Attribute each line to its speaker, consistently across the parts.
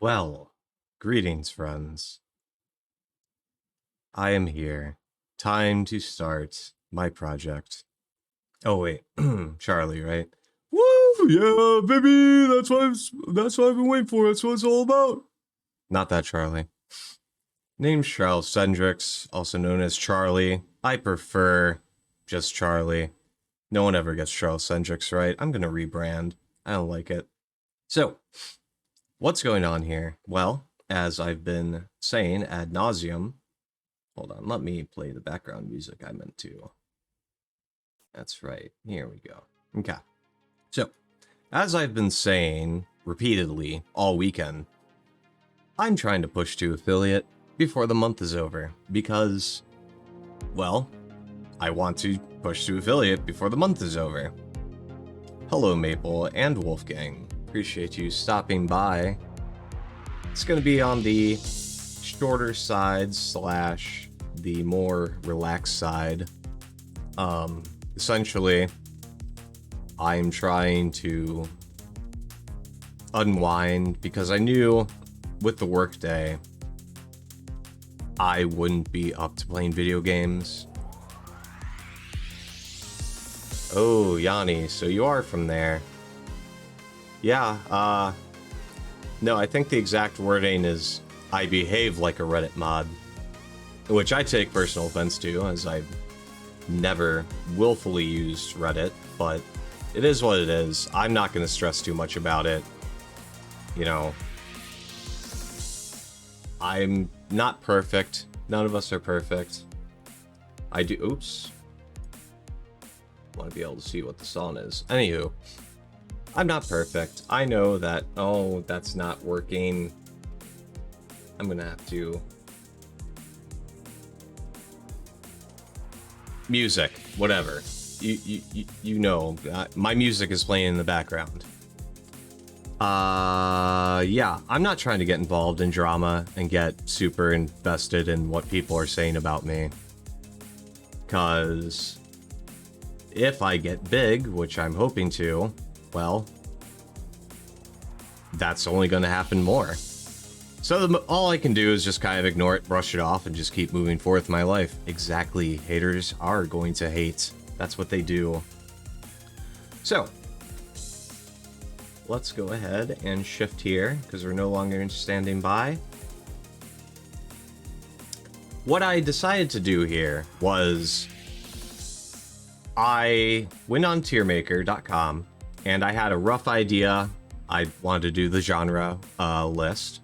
Speaker 1: Well, greetings, friends. I am here. Time to start my project. Oh wait, Charlie, right? Woo! Yeah, baby. That's what I've been waiting for. That's what it's all about. Not that Charlie. Name's Charles Sendricks, also known as Charlie. I prefer just Charlie. No one ever gets Charles Sendricks right. I'm gonna rebrand. I don't like it. So, what's going on here? Well, as I've been saying ad nauseum, hold on, let me play the background music I meant to. That's right. Here we go. Okay. So, as I've been saying repeatedly all weekend, I'm trying to push to affiliate before the month is over because, well, I want to push to affiliate before the month is over. Hello, Maple and Wolfgang. Appreciate you stopping by. It's going to be on the shorter side slash the more relaxed side. Essentially, I'm trying to unwind because I knew with the workday I wouldn't be up to playing video games. Oh, Yanni, so you are from there. Yeah, no, I think the exact wording is I behave like a Reddit mod, which I take personal offense to, as I've never willfully used Reddit, but it is what it is. I'm not going to stress too much about it. You know, I'm not perfect. None of us are perfect. I do... Oops. Want to be able to see what the song is. Anywho, I'm not perfect. I know that... Oh, that's not working. I'm going to have to... Music. Whatever. You know, my music is playing in the background. Yeah, I'm not trying to get involved in drama and get super invested in what people are saying about me. Because if I get big, which I'm hoping to, well, that's only going to happen more. So all I can do is just kind of ignore it, brush it off, and just keep moving forward with my life. Exactly. Haters are going to hate. That's what they do. So, let's go ahead and shift here, because we're no longer standing by. What I decided to do here was I went on tiermaker.com, and I had a rough idea. I wanted to do the genre list.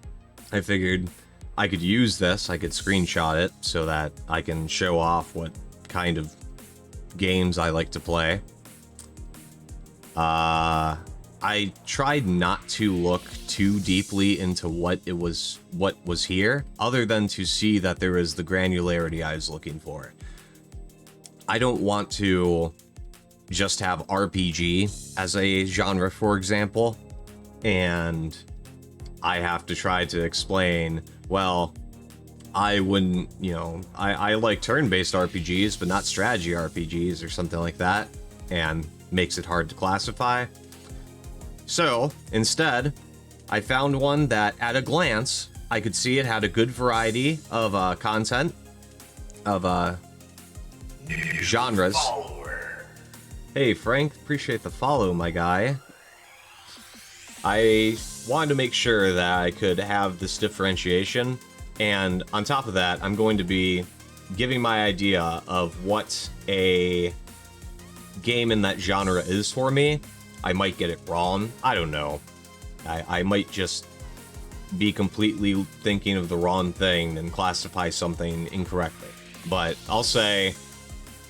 Speaker 1: I figured I could use this, I could screenshot it so that I can show off what kind of games I like to play. I tried not to look too deeply into what was here, other than to see that there was the granularity I was looking for. I don't want to just have RPG as a genre, for example, and I have to try to explain, well, I wouldn't, you know, I like turn-based RPGs, but not strategy RPGs or something like that, and makes it hard to classify. So, instead, I found one that, at a glance, I could see it had a good variety of content, of genres. Hey, Frank, appreciate the follow, my guy. I wanted to make sure that I could have this differentiation, and on top of that, I'm going to be giving my idea of what a game in that genre is for me. I might get it wrong. I don't know. I might just be completely thinking of the wrong thing and classify something incorrectly. But I'll say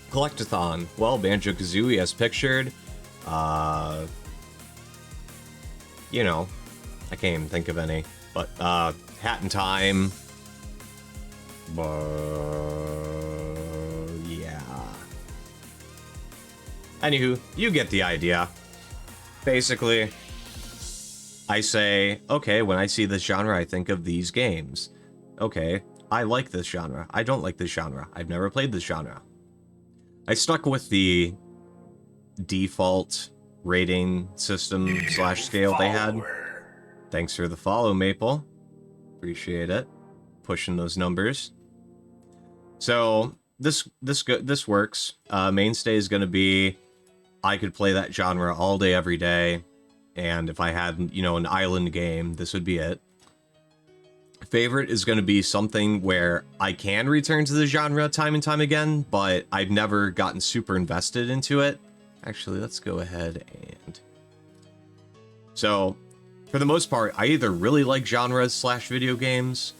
Speaker 1: Collectathon. Well, Banjo-Kazooie as pictured. You know, I can't even think of any. But Hat in Time. Yeah. Anywho, you get the idea. Basically, I say, okay, when I see this genre, I think of these games. Okay, I like this genre. I don't like this genre. I've never played this genre. I stuck with the default rating system slash scale they had. Thanks for the follow, Maple. Appreciate it. Pushing those numbers. So this works. Mainstay is going to be, I could play that genre all day, every day. And if I had, you know, an island game, this would be it. Favorite is going to be something where I can return to the genre time and time again, but I've never gotten super invested into it. Actually, let's go ahead and... So, for the most part, I either really like genres / video games,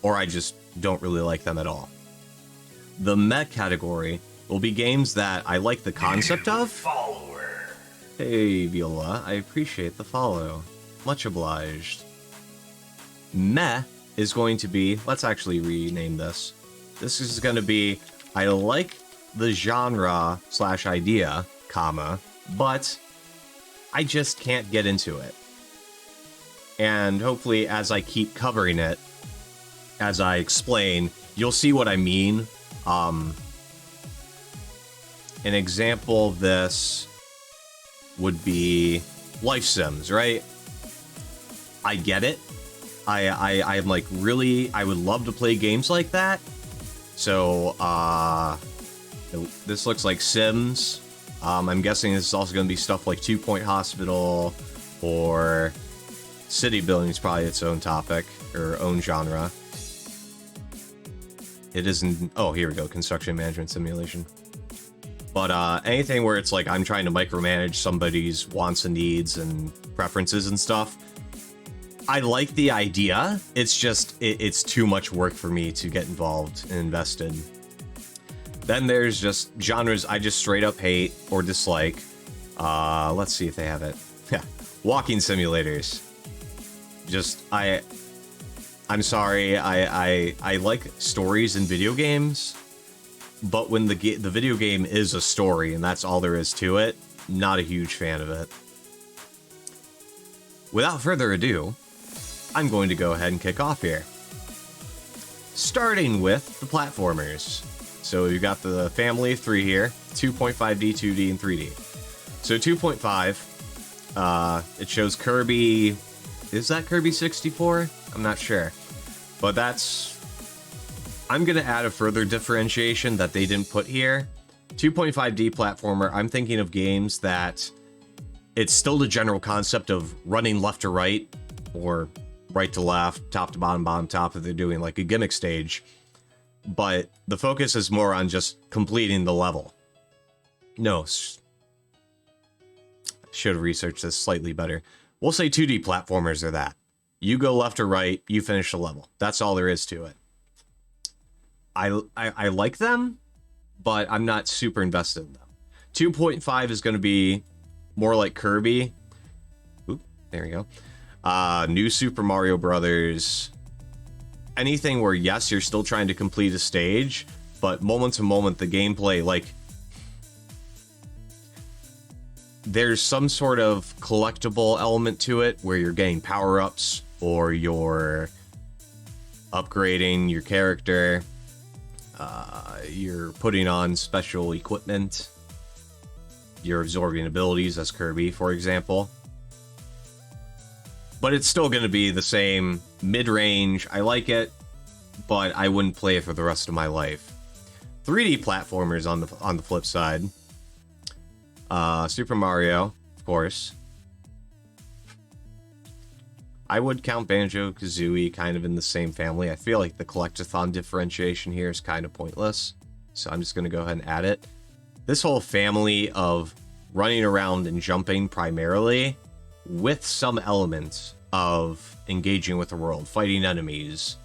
Speaker 1: or I just don't really like them at all. The meh category will be games that I like the concept of.
Speaker 2: Follower.
Speaker 1: Hey, Viola, I appreciate the follow. Much obliged. Meh is going to be, let's actually rename this. This is going to be, I like the genre / idea, comma, but I just can't get into it. And hopefully as I keep covering it, as I explain, you'll see what I mean. An example of this would be Life Sims, right? I get it. I'm like, really, I would love to play games like that. So, this looks like Sims. I'm guessing this is also going to be stuff like 2 Point Hospital, or city building is probably its own topic, or own genre. It isn't, oh, here we go, construction management simulation. But anything where it's like I'm trying to micromanage somebody's wants and needs and preferences and stuff, I like the idea. It's just, it's too much work for me to get involved and invested. Then there's just genres I just straight up hate or dislike. Let's see if they have it. Yeah, walking simulators. Just, I'm sorry, I like stories in video games, but when the video game is a story and that's all there is to it, not a huge fan of it. Without further ado, I'm going to go ahead and kick off here. Starting with the platformers. So you've got the family of 3 here, 2.5D, 2D, and 3D. So 2.5, it shows Kirby. Is that Kirby 64? I'm not sure. But that's... I'm going to add a further differentiation that they didn't put here. 2.5D platformer, I'm thinking of games that it's still the general concept of running left to right, or right to left, top to bottom, bottom top, if they're doing like a gimmick stage. But the focus is more on just completing the level. No, should have researched this slightly better. We'll say 2D platformers are that. You go left or right, you finish the level. That's all there is to it. I like them, but I'm not super invested in them. 2.5 is going to be more like Kirby. Oop, there we go. New Super Mario Brothers. Anything where, yes, you're still trying to complete a stage, but moment to moment, the gameplay, like, there's some sort of collectible element to it where you're getting power-ups or you're upgrading your character. You're putting on special equipment. You're absorbing abilities as Kirby, for example. But it's still going to be the same mid-range. I like it, but I wouldn't play it for the rest of my life. 3D platformers on the flip side. Super Mario, of course. I would count Banjo-Kazooie kind of in the same family. I feel like the collectathon differentiation here is kind of pointless, so I'm just going to go ahead and add it. This whole family of running around and jumping primarily, with some elements of engaging with the world, fighting enemies,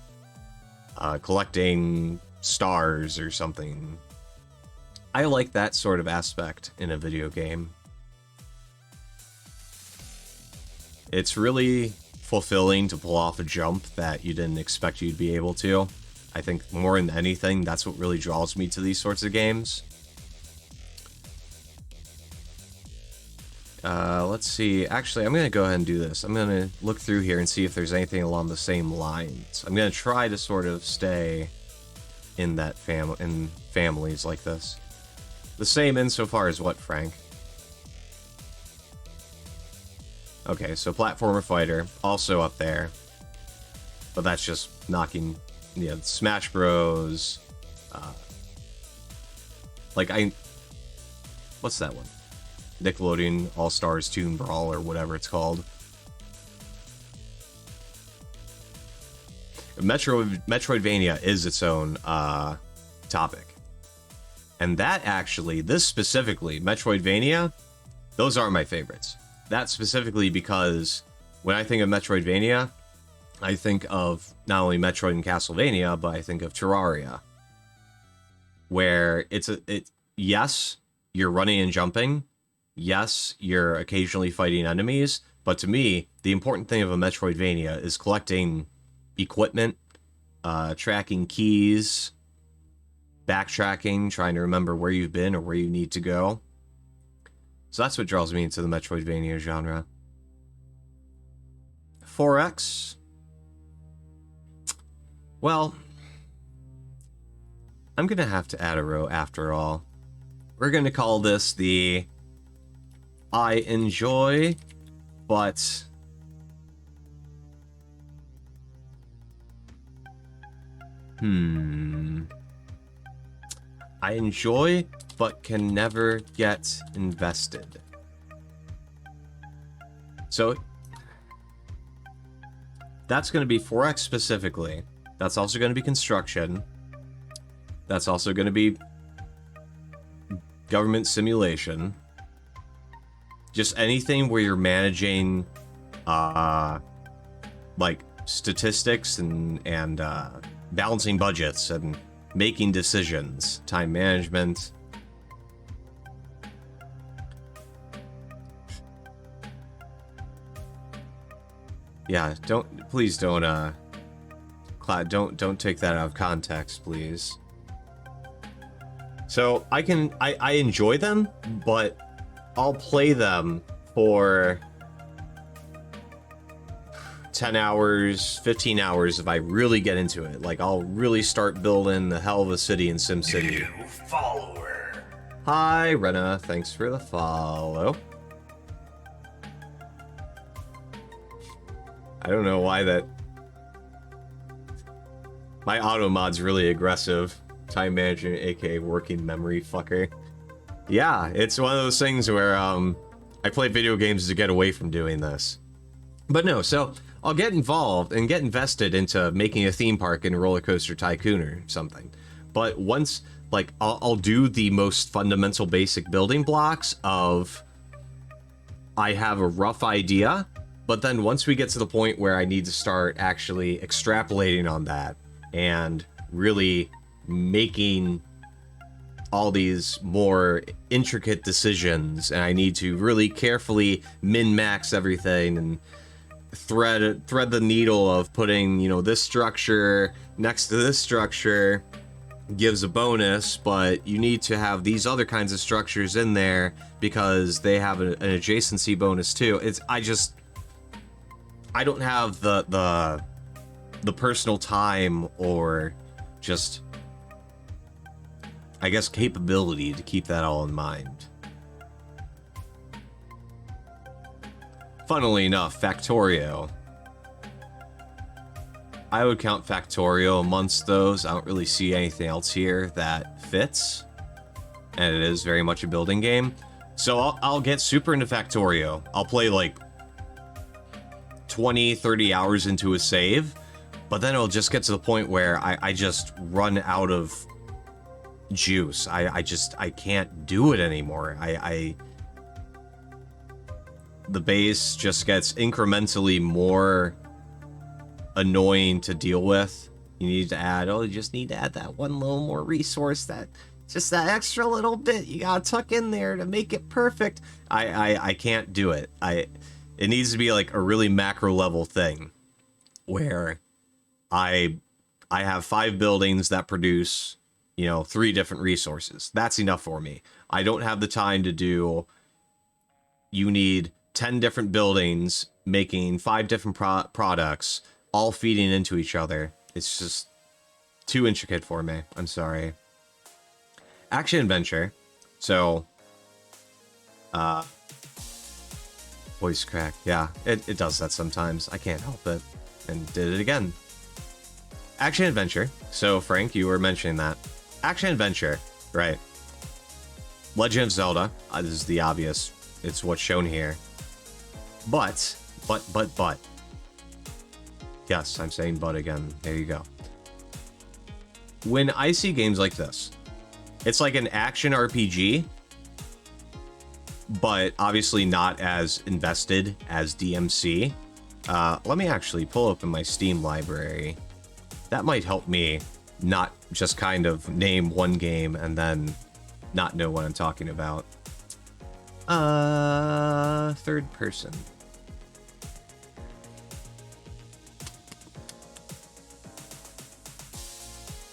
Speaker 1: collecting stars or something. I like that sort of aspect in a video game. It's really fulfilling to pull off a jump that you didn't expect you'd be able to. I think more than anything, that's what really draws me to these sorts of games. Let's see. Actually, I'm going to go ahead and do this. I'm going to look through here and see if there's anything along the same lines. I'm going to try to sort of stay in that in families like this. The same insofar as what, Frank? Okay, so platformer fighter, also up there. but that's just knocking, Smash Bros. Like what's that one? Nickelodeon All Stars Toon Brawl or whatever it's called. Metroidvania is its own topic. And that actually, this specifically, Metroidvania, those aren't my favorites. That specifically because when I think of Metroidvania, I think of not only Metroid and Castlevania, but I think of Terraria. Where yes, you're running and jumping. Yes, you're occasionally fighting enemies. But to me, the important thing of a Metroidvania is collecting equipment, tracking keys, backtracking, trying to remember where you've been or where you need to go. So that's what draws me into the Metroidvania genre. 4X. Well, I'm going to have to add a row after all. We're going to call this the I enjoy, but I enjoy, but can never get invested. So that's going to be 4X specifically. That's also going to be construction. That's also going to be government simulation. Just anything where you're managing, like statistics and balancing budgets and making decisions, time management. Yeah, please don't take that out of context, please. So I enjoy them, but I'll play them for 10 hours, 15 hours if I really get into it. Like, I'll really start building the hell of a city in SimCity.
Speaker 2: New follower.
Speaker 1: Hi, Rena. Thanks for the follow. I don't know why that... My auto mod's really aggressive. Time management, aka working memory fucker. Yeah, it's one of those things where I play video games to get away from doing this. But no, so I'll get involved and get invested into making a theme park in Roller Coaster Tycoon or something. But once, like, I'll do the most fundamental basic building blocks of I have a rough idea, but then once we get to the point where I need to start actually extrapolating on that and really making all these more intricate decisions, and I need to really carefully min-max everything and thread the needle of putting, this structure next to this structure gives a bonus, but you need to have these other kinds of structures in there because they have an adjacency bonus too. I don't have the personal time or just, I guess, capability to keep that all in mind. Funnily enough, Factorio. I would count Factorio amongst those. I don't really see anything else here that fits. And it is very much a building game. So I'll get super into Factorio. I'll play like 20, 30 hours into a save. But then it'll just get to the point where I just run out of juice. I can't do it anymore. The base just gets incrementally more annoying to deal with. You just need to add that one little more resource, just that extra little bit you gotta tuck in there to make it perfect. I can't do it. It needs to be like a really macro level thing where I have 5 buildings that produce, 3 different resources. That's enough for me. I don't have the time to do, you need 10 different buildings making 5 different products, all feeding into each other. It's just too intricate for me. I'm sorry. Action adventure. So, voice crack. Yeah, it does that sometimes. I can't help it. And did it again. Action adventure. So, Frank, you were mentioning that. Action adventure, right. Legend of Zelda. This is the obvious. It's what's shown here. But. Yes, I'm saying but again. There you go. When I see games like this, it's like an action RPG, but obviously not as invested as DMC. Let me actually pull open my Steam library. That might help me not just kind of name one game and then not know what I'm talking about. Third person.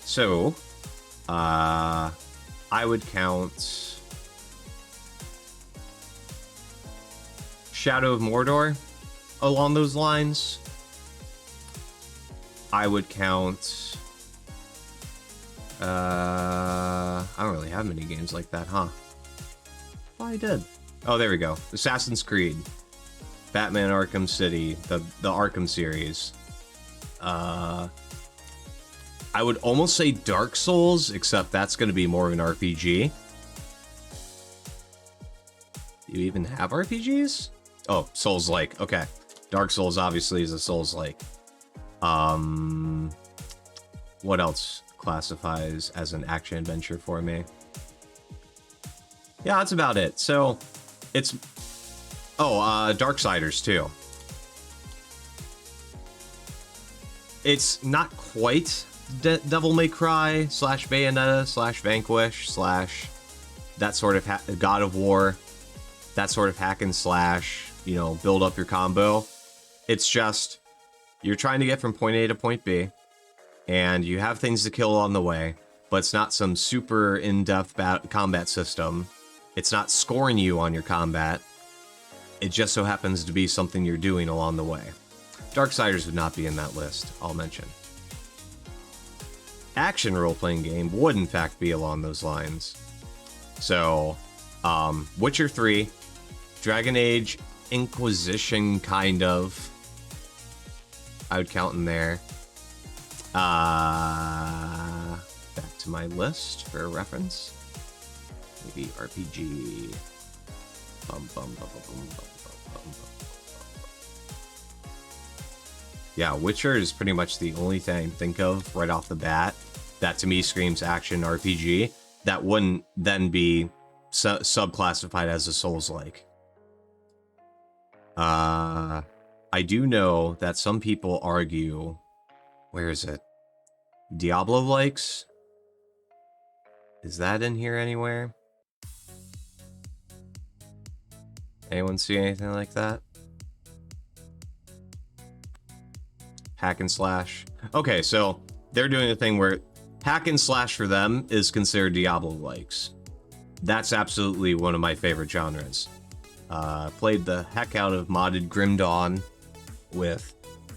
Speaker 1: So, I would count Shadow of Mordor along those lines. I would count... I don't really have many games like that, huh? Well, I did. Oh, there we go. Assassin's Creed. Batman Arkham City. The Arkham series. I would almost say Dark Souls, except that's going to be more of an RPG. Do you even have RPGs? Oh, Souls-like. Okay. Dark Souls obviously is a Souls-like. What else classifies as an action adventure for me? Yeah, that's about it. So, it's... Oh, Darksiders, too. It's not quite Devil May Cry / Bayonetta / Vanquish / that sort of God of War, that sort of hack and slash, you know, build up your combo. It's just, you're trying to get from point A to point B, and you have things to kill on the way, but it's not some super in-depth combat system. It's not scoring you on your combat. It just so happens to be something you're doing along the way. Darksiders would not be in that list, I'll mention. Action role-playing game would in fact be along those lines. So, Witcher 3, Dragon Age Inquisition, kind of. I would count in there. Back to my list for reference. Maybe RPG. Yeah, Witcher is pretty much the only thing I can think of right off the bat that to me screams action RPG that wouldn't then be subclassified as a Souls-like. I do know that some people argue... Where is it? Diablo-likes? Is that in here anywhere? Anyone see anything like that? Hack and slash. Okay, so they're doing a thing where hack and slash for them is considered Diablo-likes. That's absolutely one of my favorite genres. Played the heck out of modded Grim Dawn with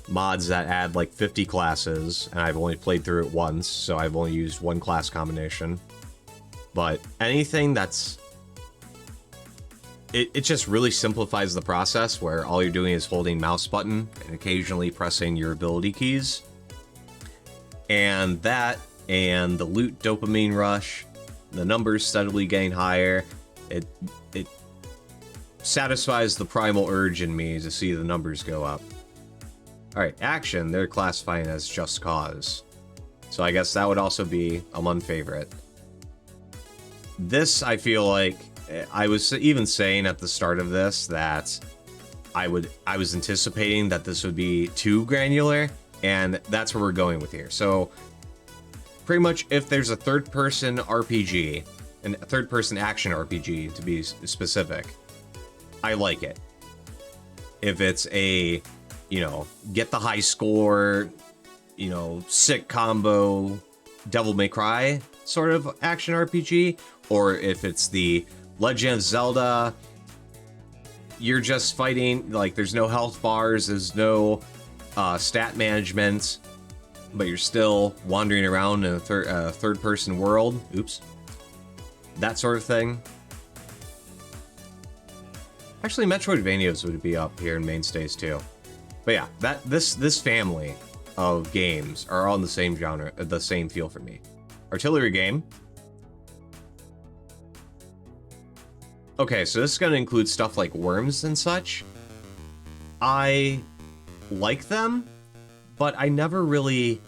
Speaker 1: mods that add like 50 classes, and I've only played through it once, so I've only used one class combination. But anything that's... It just really simplifies the process where all you're doing is holding mouse button and occasionally pressing your ability keys. And that, and the loot dopamine rush, the numbers steadily getting higher, it satisfies the primal urge in me to see the numbers go up. Alright, action, they're classifying as Just Cause. So I guess that would also be a one favorite. This, I feel like, I was even saying at the start of this that I was anticipating that this would be too granular, and that's where we're going with here. So pretty much if there's a third-person RPG, and a third-person action RPG to be specific, I like it. If it's a, you know, get the high score, you know, sick combo, Devil May Cry sort of action RPG, or if it's the Legend of Zelda, you're just fighting, like, there's no health bars, there's no stat management, but you're still wandering around in a third-person world. Oops. That sort of thing. Actually, Metroidvanias would be up here in mainstays too. But yeah, this family of games are all in the same genre, the same feel for me. Artillery game. Okay, so this is going to include stuff like worms and such. I like them, but I never really...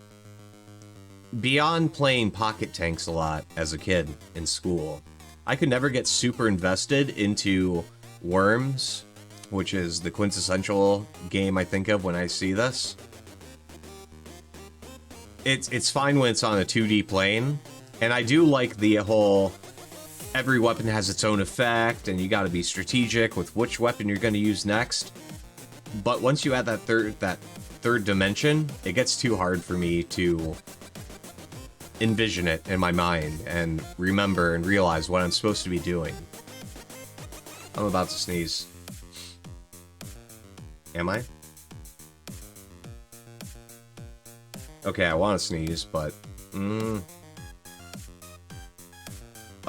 Speaker 1: Beyond playing pocket tanks a lot as a kid in school, I could never get super invested into worms, which is the quintessential game I think of when I see this. It's fine when it's on a 2D plane, and I do like the whole... Every weapon has its own effect, and you gotta be strategic with which weapon you're gonna use next. But once you add that third dimension, it gets too hard for me to envision it in my mind and remember and realize what I'm supposed to be doing. I'm about to sneeze. Am I? Okay, I want to sneeze, but...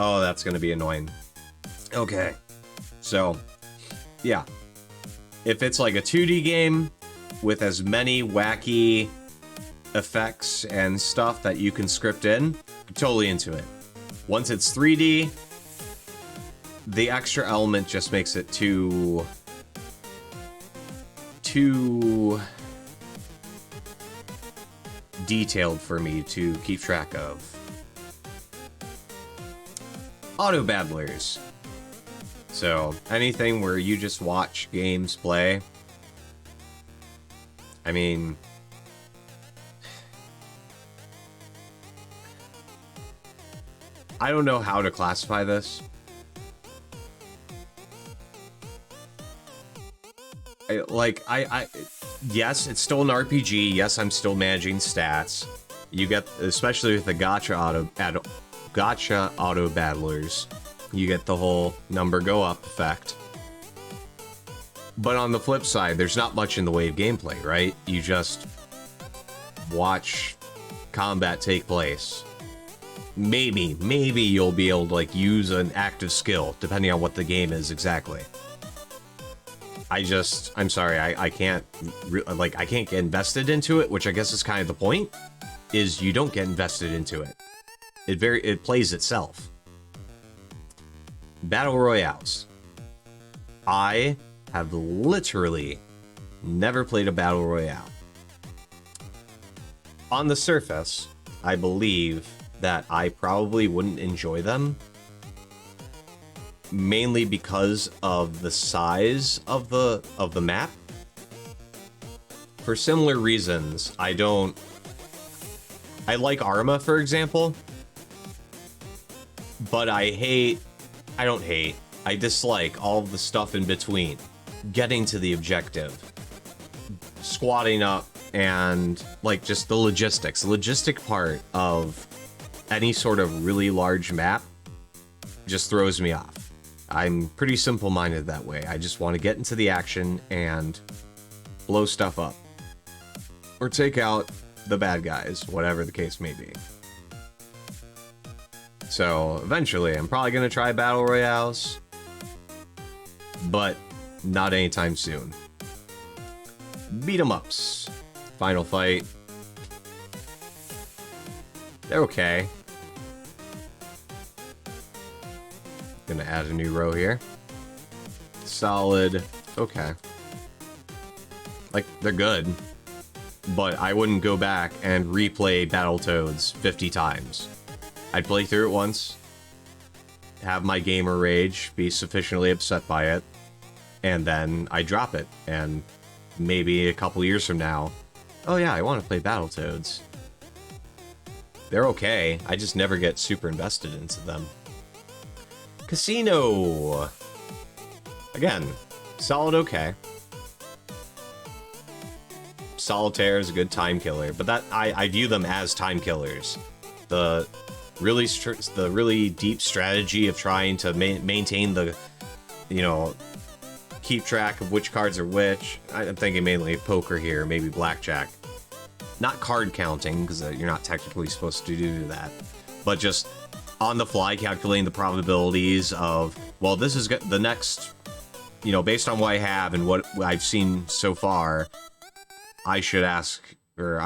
Speaker 1: Oh, that's going to be annoying. Okay. So, yeah. If it's like a 2D game with as many wacky effects and stuff that you can script in, I'm totally into it. Once it's 3D, the extra element just makes it too detailed for me to keep track of. Auto battlers. So, anything where you just watch games play. I mean... I don't know how to classify this. Yes, it's still an RPG. Yes, I'm still managing stats. You get, especially with the gacha auto battlers, you get the whole number go up effect. But on the flip side, there's not much in the way of gameplay, right? You just watch combat take place. Maybe you'll be able to like use an active skill, depending on what the game is exactly. I'm sorry, I can't get invested into it, which I guess is kind of the point, is you don't get invested into it. It plays itself. Battle Royales. I have literally never played a Battle Royale. On the surface, I believe that I probably wouldn't enjoy them, mainly because of the size of the map. For similar reasons, I like Arma, for example, but I dislike all of the stuff in between. Getting to the objective, squatting up, and like just the logistics. The logistic part of any sort of really large map just throws me off. I'm pretty simple-minded that way. I just want to get into the action and blow stuff up. Or take out the bad guys, whatever the case may be. So, eventually, I'm probably going to try Battle Royales, but not anytime soon. Beat 'em ups. Final Fight. They're okay. Gonna add a new row here. Solid. Okay. Like, they're good. But I wouldn't go back and replay Battletoads 50 times. I'd play through it once, have my gamer rage, be sufficiently upset by it, and then I drop it. And maybe a couple years from now, oh yeah, I want to play Battletoads. They're okay. I just never get super invested into them. Casino. Again, solid okay. Solitaire is a good time killer, but that I view them as time killers. The really deep strategy of trying to maintain the, keep track of which cards are which. I'm thinking mainly poker here, maybe blackjack. Not card counting, because you're not technically supposed to do that, but just on the fly calculating the probabilities of, well, this is the next, based on what I have and what I've seen so far, I should ask or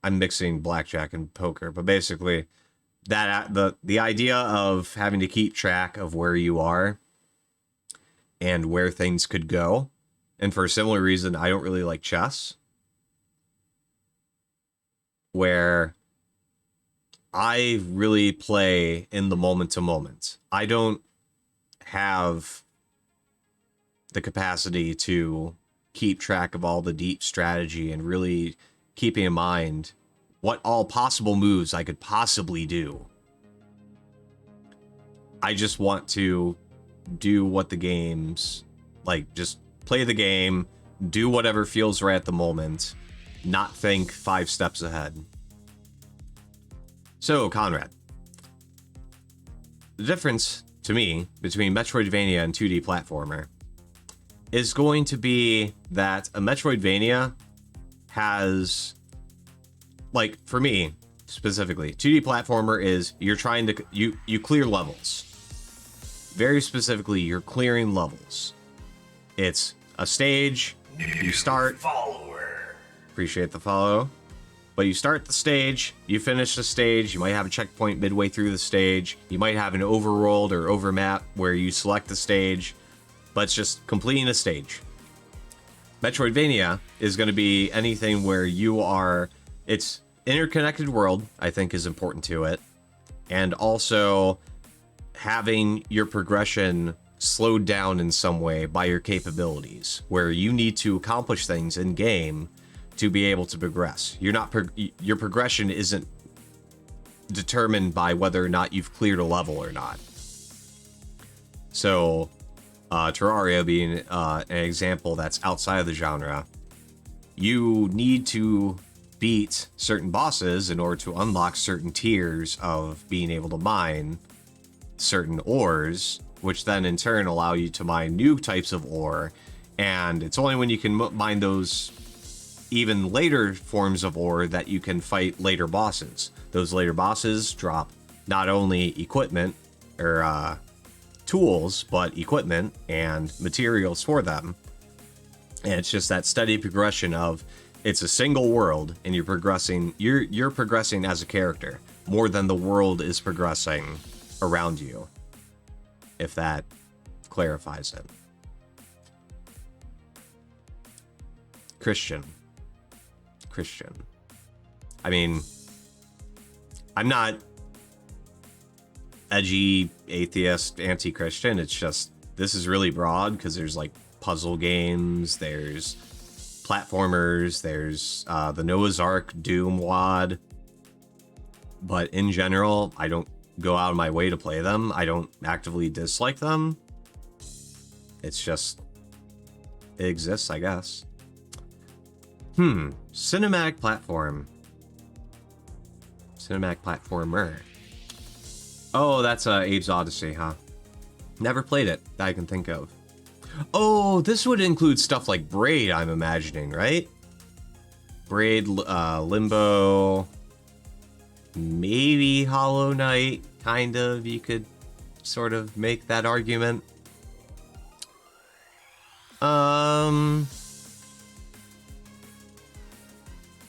Speaker 1: I'm mixing blackjack and poker, but basically that the idea of having to keep track of where you are and where things could go. And for a similar reason, I don't really like chess, where I really play in the moment to moment. I don't have the capacity to keep track of all the deep strategy and really keeping in mind what all possible moves I could possibly do. I just want to do what the game's like, just play the game, do whatever feels right at the moment, not think 5 steps ahead. So, Conrad, the difference to me between Metroidvania and 2D platformer is going to be that a Metroidvania has, like, for me specifically, 2D platformer is you're trying to you clear levels. Very specifically, you're clearing levels. It's a stage, you start, appreciate the follow, but you start the stage, you finish the stage, you might have a checkpoint midway through the stage, you might have an overworld or overmap where you select the stage, but it's just completing a stage. Metroidvania is going to be anything where it's interconnected world, I think is important to it, and also having your progression slowed down in some way by your capabilities, where you need to accomplish things in game to be able to progress. Your progression isn't determined by whether or not you've cleared a level or not. So, Terraria being an example that's outside of the genre, you need to beat certain bosses in order to unlock certain tiers of being able to mine certain ores, which then in turn allow you to mine new types of ore. And it's only when you can mine those even later forms of ore that you can fight later bosses. Those later bosses drop not only equipment or tools, but equipment and materials for them. And it's just that steady progression of, it's a single world and you're progressing as a character more than the world is progressing around you, if that clarifies it. Christian. I mean, I'm not edgy, atheist, anti-Christian. It's just, this is really broad because there's like puzzle games, there's platformers, there's the Noah's Ark Doom WAD. But in general, I don't go out of my way to play them. I don't actively dislike them. It's just, it exists, I guess. Cinematic platform. Cinematic platformer. Oh, that's Abe's Odyssey, huh? Never played it that I can think of. Oh, this would include stuff like Braid, I'm imagining, right? Braid, Limbo, maybe Hollow Knight, kind of. You could sort of make that argument.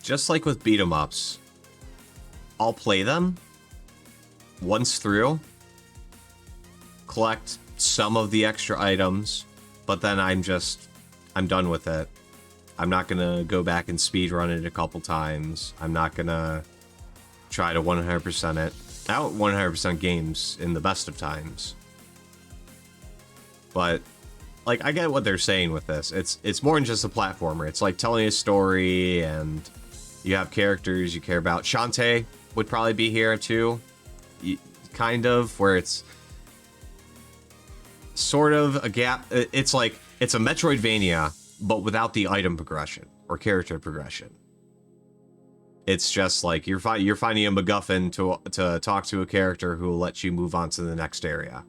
Speaker 1: Just like with beat 'em ups, I'll play them once through, collect some of the extra items, but then I'm done with it. I'm not gonna go back and speedrun it a couple times. I'm not gonna try to 100% it. I don't 100% games in the best of times. But, like, I get what they're saying with this. It's more than just a platformer. It's like telling a story, and you have characters you care about. Shantae would probably be here too, kind of, where it's sort of a gap. It's like, it's a Metroidvania, but without the item progression or character progression. It's just like you're finding a MacGuffin to talk to a character who will let you move on to the next area.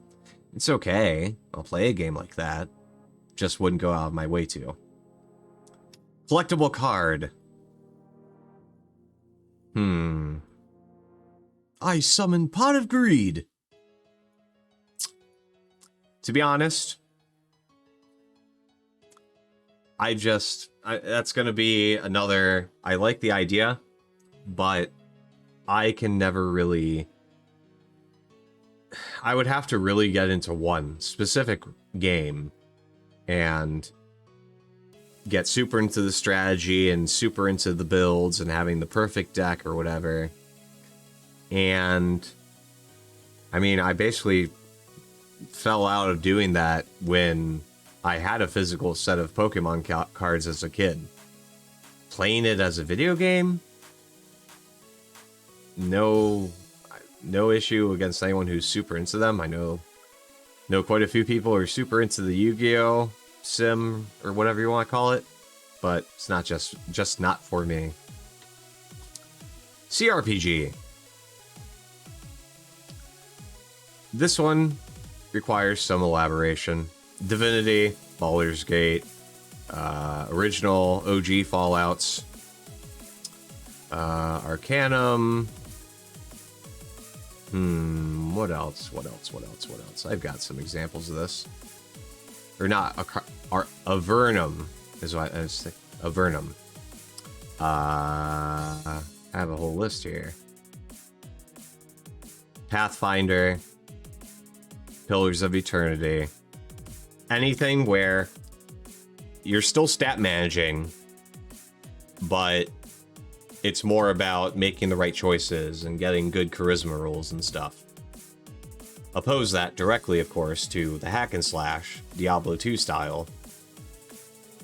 Speaker 1: It's okay. I'll play a game like that. Just wouldn't go out of my way to. Collectible card. I summon Pot of Greed. To be honest, that's going to be another, I like the idea, but I can never really, I would have to really get into one specific game and get super into the strategy and super into the builds and having the perfect deck or whatever. And I mean, I basically fell out of doing that when I had a physical set of Pokemon cards as a kid. Playing it as a video game, no issue against anyone who's super into them. I know quite a few people who are super into the Yu-Gi-Oh! Sim, or whatever you want to call it, but it's not just not for me. CRPG. This one requires some elaboration. Divinity, Baldur's Gate, original OG Fallouts, Arcanum. What else? I've got some examples of this. Or not, Avernum is what I was thinking. Avernum. I have a whole list here. Pathfinder, Pillars of Eternity. Anything where you're still stat managing, but it's more about making the right choices and getting good charisma rolls and stuff. Oppose that directly, of course, to the hack and slash, Diablo 2 style.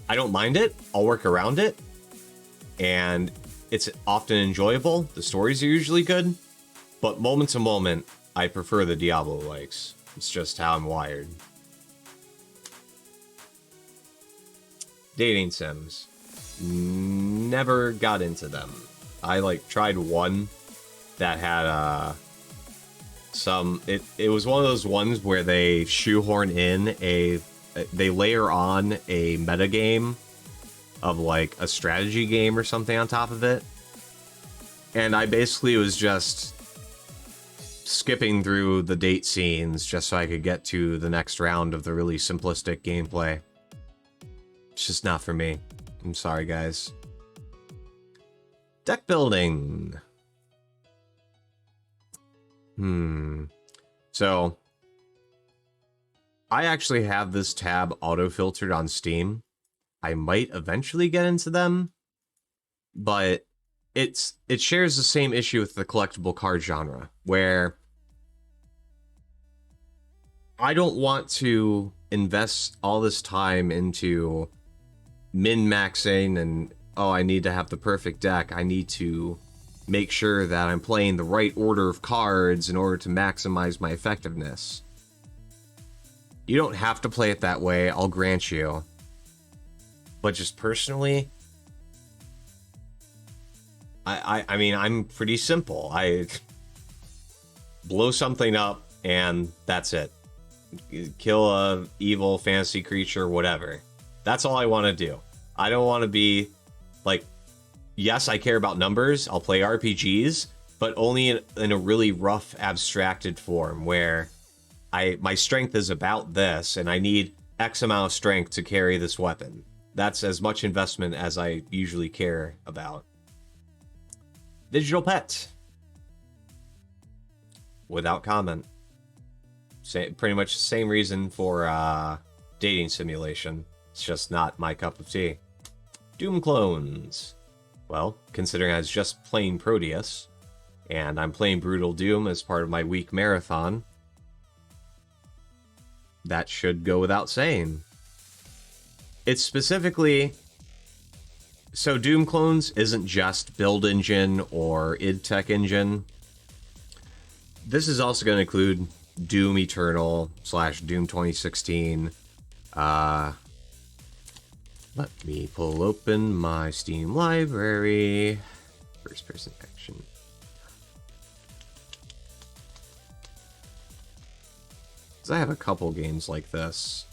Speaker 1: I don't mind it, I'll work around it, and it's often enjoyable, the stories are usually good, but moment to moment, I prefer the Diablo likes. It's just how I'm wired. Dating sims. Never got into them. I tried one that had it was one of those ones where they shoehorn in they layer on a metagame of like a strategy game or something on top of it. And I basically was just skipping through the date scenes just so I could get to the next round of the really simplistic gameplay. It's just not for me. I'm sorry, guys. Deck building. So, I actually have this tab auto-filtered on Steam. I might eventually get into them, but it shares the same issue with the collectible card genre, where I don't want to invest all this time into min-maxing and, oh, I need to have the perfect deck. I need to make sure that I'm playing the right order of cards in order to maximize my effectiveness. You don't have to play it that way, I'll grant you. But just personally, I mean, I'm pretty simple. I blow something up and that's it. Kill a evil fantasy creature, whatever. That's all I want to do. I don't want to be like, yes, I care about numbers. I'll play RPGs, but only in a really rough, abstracted form where my strength is about this, and I need X amount of strength to carry this weapon. That's as much investment as I usually care about. Digital pet. Without comment. Pretty much the same reason for dating simulation. It's just not my cup of tea. Doom clones. Well, considering I was just playing Proteus, and I'm playing Brutal Doom as part of my week marathon, that should go without saying. It's specifically... So Doom clones isn't just build engine or id Tech engine. This is also going to include Doom Eternal / Doom 2016. Let me pull open my Steam library. First person action. I have a couple games like this.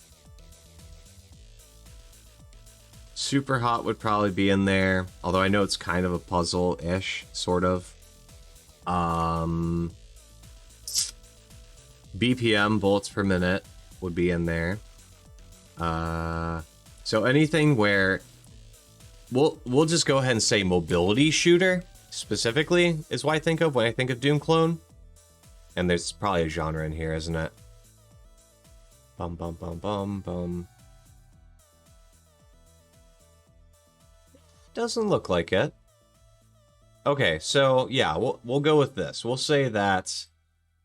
Speaker 1: Super Hot would probably be in there, although I know it's kind of a puzzle-ish, sort of. BPM, bullets per minute, would be in there. So anything where we'll just go ahead and say mobility shooter specifically is what I think of when I think of Doom Clone. And there's probably a genre in here, isn't it? Bum bum bum bum bum. Doesn't look like it. Okay, so yeah, we'll go with this. We'll say that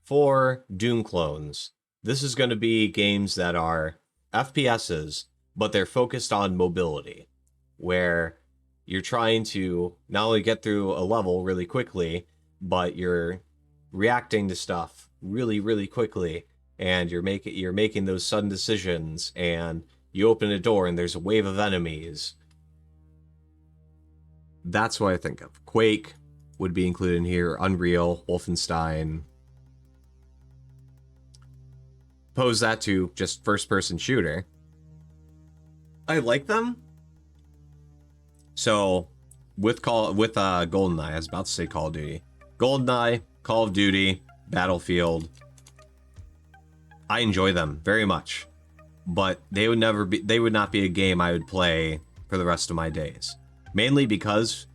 Speaker 1: for Doom clones, this is going to be games that are FPSs, but they're focused on mobility, where you're trying to not only get through a level really quickly, but you're reacting to stuff really, really quickly, and you're making those sudden decisions, and you open a door and there's a wave of enemies. That's what I think of. Quake would be included in here. Unreal, Wolfenstein. Pose that to just first-person shooter. I like them. So, with GoldenEye, I was about to say Call of Duty. GoldenEye, Call of Duty, Battlefield. I enjoy them very much, but they would not be a game I would play for the rest of my days. Mainly because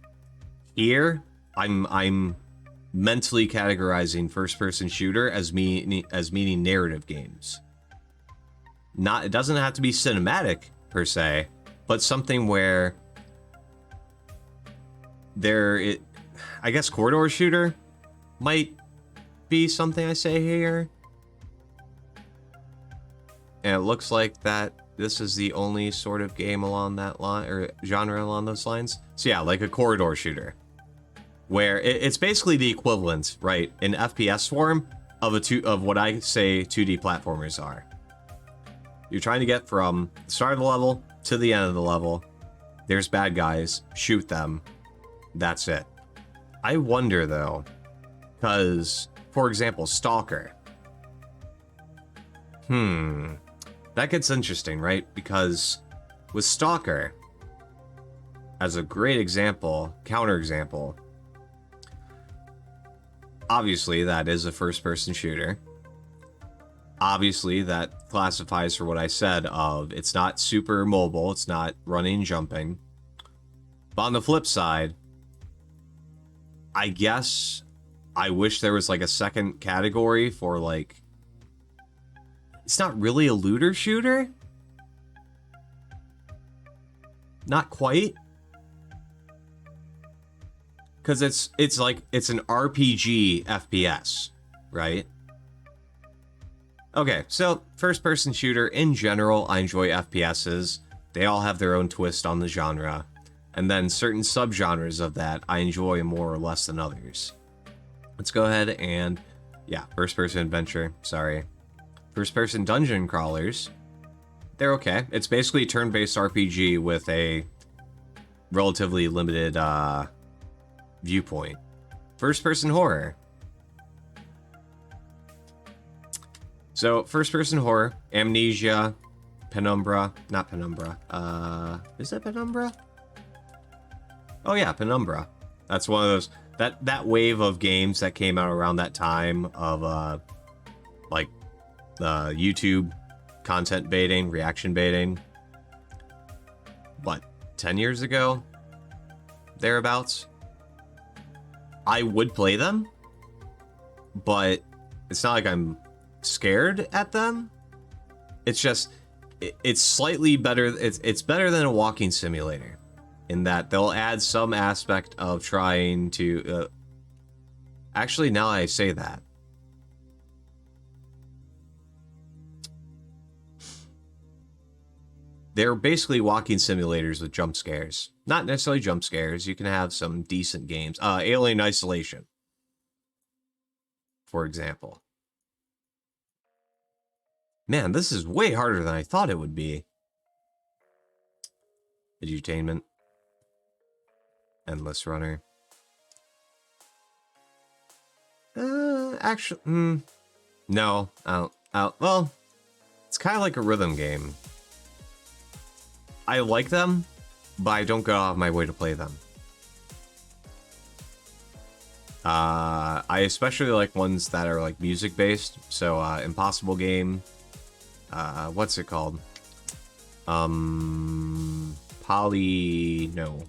Speaker 1: here I'm mentally categorizing first-person shooter as meaning narrative games. It doesn't have to be cinematic per se, but something where I guess corridor shooter might be something I say here. And it looks like that this is the only sort of game along that line, or genre along those lines. So yeah, like a corridor shooter, where it's basically the equivalent, right, in FPS form of what I say 2D platformers are. You're trying to get from the start of the level to the end of the level. There's bad guys, shoot them. That's it. I wonder though, because, for example, Stalker. That gets interesting, right? Because with Stalker, as a great example, counterexample, obviously that is a first-person shooter. Obviously that classifies for what I said of it's not super mobile, it's not running and jumping. But on the flip side, I guess I wish there was like a second category for like, it's not really a looter shooter. Not quite. Because it's an RPG FPS, right? Okay, so first-person shooter in general, I enjoy FPSs. They all have their own twist on the genre. And then certain subgenres of that I enjoy more or less than others. Let's go ahead and, yeah, first-person adventure, sorry. First-person dungeon crawlers, they're okay. It's basically a turn-based RPG with a relatively limited viewpoint. First-person horror. So, first-person horror, Amnesia, Penumbra, not Penumbra, is it Penumbra? Oh yeah, Penumbra. That's one of those, that wave of games that came out around that time of, like, YouTube content baiting, reaction baiting. What, 10 years ago? Thereabouts? I would play them, but it's not like I'm scared at them. It's just, it's slightly better, it's better than a walking simulator, in that they'll add some aspect of trying to, actually now I say that, they're basically walking simulators with jump scares. Not necessarily jump scares. You can have some decent games. Alien Isolation, for example. Man, this is way harder than I thought it would be. Edutainment. Endless Runner. Actually, no. Well, it's kind of like a rhythm game. I like them, but I don't go out of my way to play them. I especially like ones that are like music based. So Impossible Game. What's it called? no.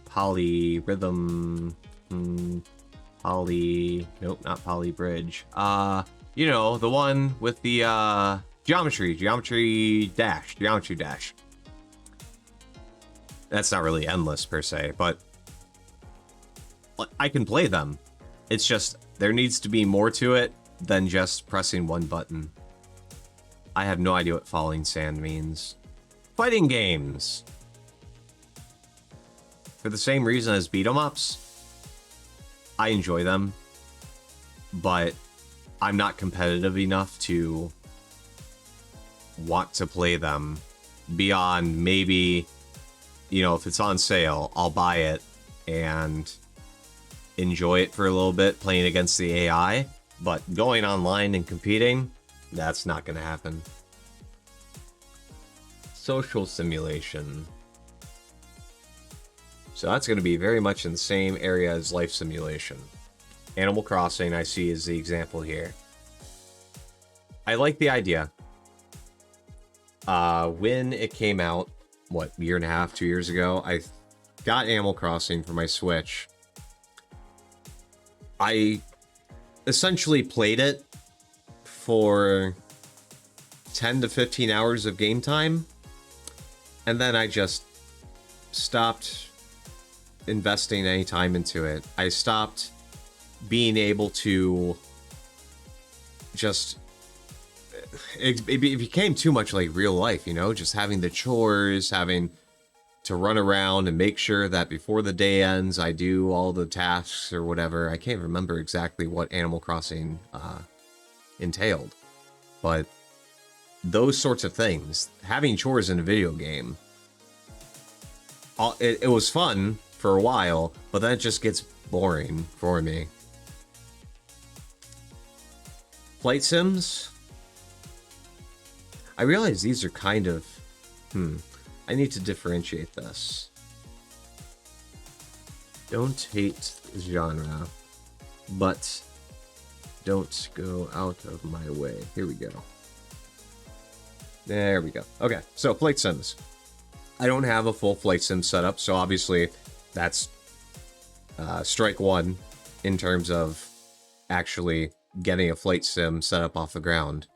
Speaker 1: Polyrhythm, nope, not Poly Bridge. You know, the one with the, Geometry Dash. That's not really endless per se, but I can play them. It's just, there needs to be more to it than just pressing one button. I have no idea what falling sand means. Fighting games. For the same reason as beat 'em ups, I enjoy them, but I'm not competitive enough to want to play them beyond maybe, you know, if it's on sale, I'll buy it and enjoy it for a little bit playing against the AI, but going online and competing, that's not going to happen. Social simulation. So that's going to be very much in the same area as life simulation. Animal Crossing, I see, is the example here. I like the idea. When it came out, what, year and a half, 2 years ago, I got Animal Crossing for my Switch. I essentially played it for 10 to 15 hours of game time, and then I just stopped investing any time into it. I stopped being able to just... It became too much like real life, you know? Just having the chores, having to run around and make sure that before the day ends, I do all the tasks or whatever. I can't remember exactly what Animal Crossing entailed. But those sorts of things, having chores in a video game, it was fun for a while, but then it just gets boring for me. Flight sims? I realize these are kind of... I need to differentiate this. Don't hate genre, but don't go out of my way. Here we go. There we go. Okay, so flight sims. I don't have a full flight sim setup, so obviously that's strike one in terms of actually getting a flight sim set up off the ground.